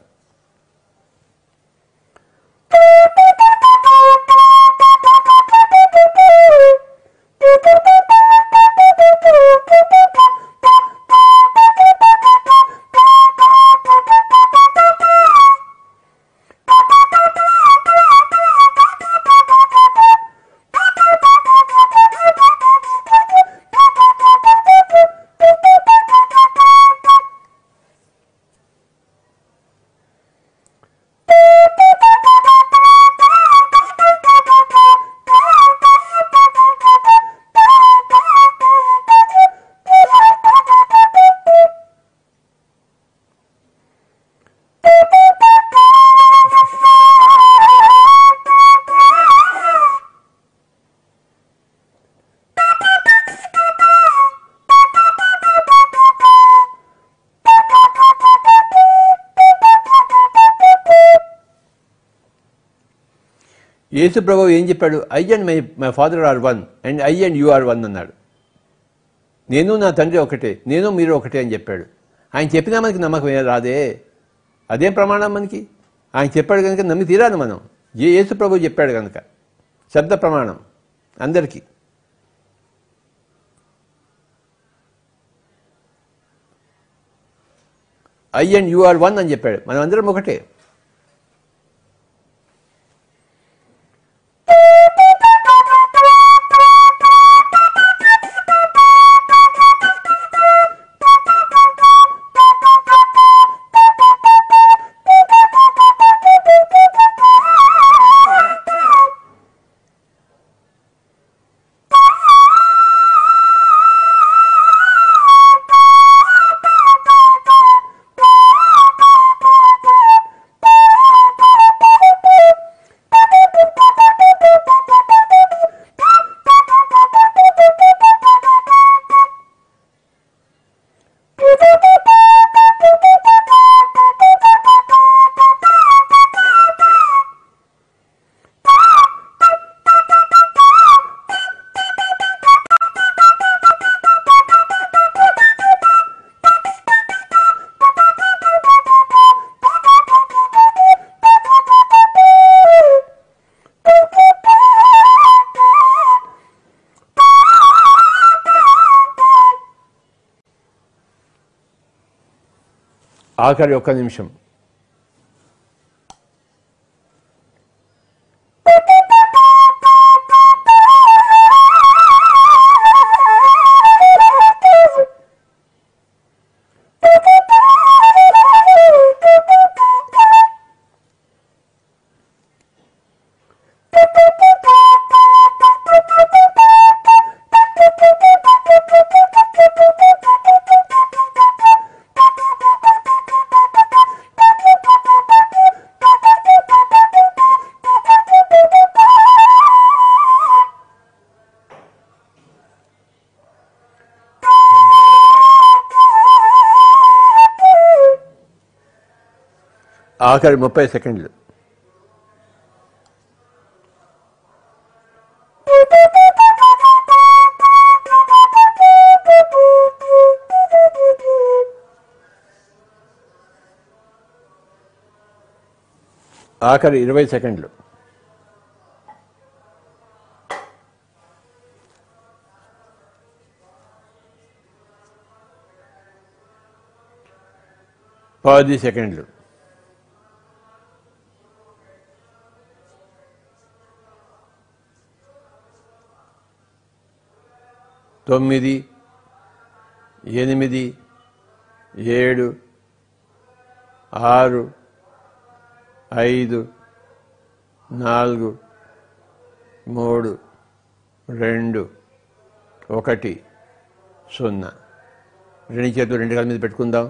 యేసు ప్రభువు ఏం చెప్పాడు? I and my father are one and I and you are one అన్నాడు. నేను నా తండ్రి ఒకటే, నేను మీరు ఒకటే అని చెప్పాడు. ఆయన చెప్పినా మనకి నమ్మకం రాదే. అదేం ప్రమాణం మనకి? ఆయన చెప్పాడు కనుక నమ్మి తీరాలి మనం. యేసు ప్రభువు చెప్పాడు కనుక శబ్ద ప్రమాణం అందరికీ. I and you are one అని చెప్పాడు. మనం అందరం ఒకటే. ఆఖరి ఒక్క నిమిషం. ఆఖరి 30 సెకండ్లు. ఆఖరి 20 సెకండ్లు. పది సెకండ్లు. 9, 8, 7, 6, 5, 4, 3, 2, 1, 0. రెండు చేతులు రెండు కాళ్ళ మీద పెట్టుకుందాం.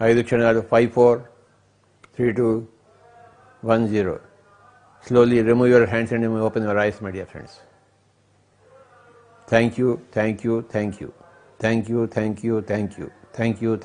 5 క్షణాలు. 5, 4, 3, 2, 1, 0. Slowly remove your hands and open your eyes, my dear friends. Thank you, thank you, thank you. Thank you, thank you, thank you. Thank you.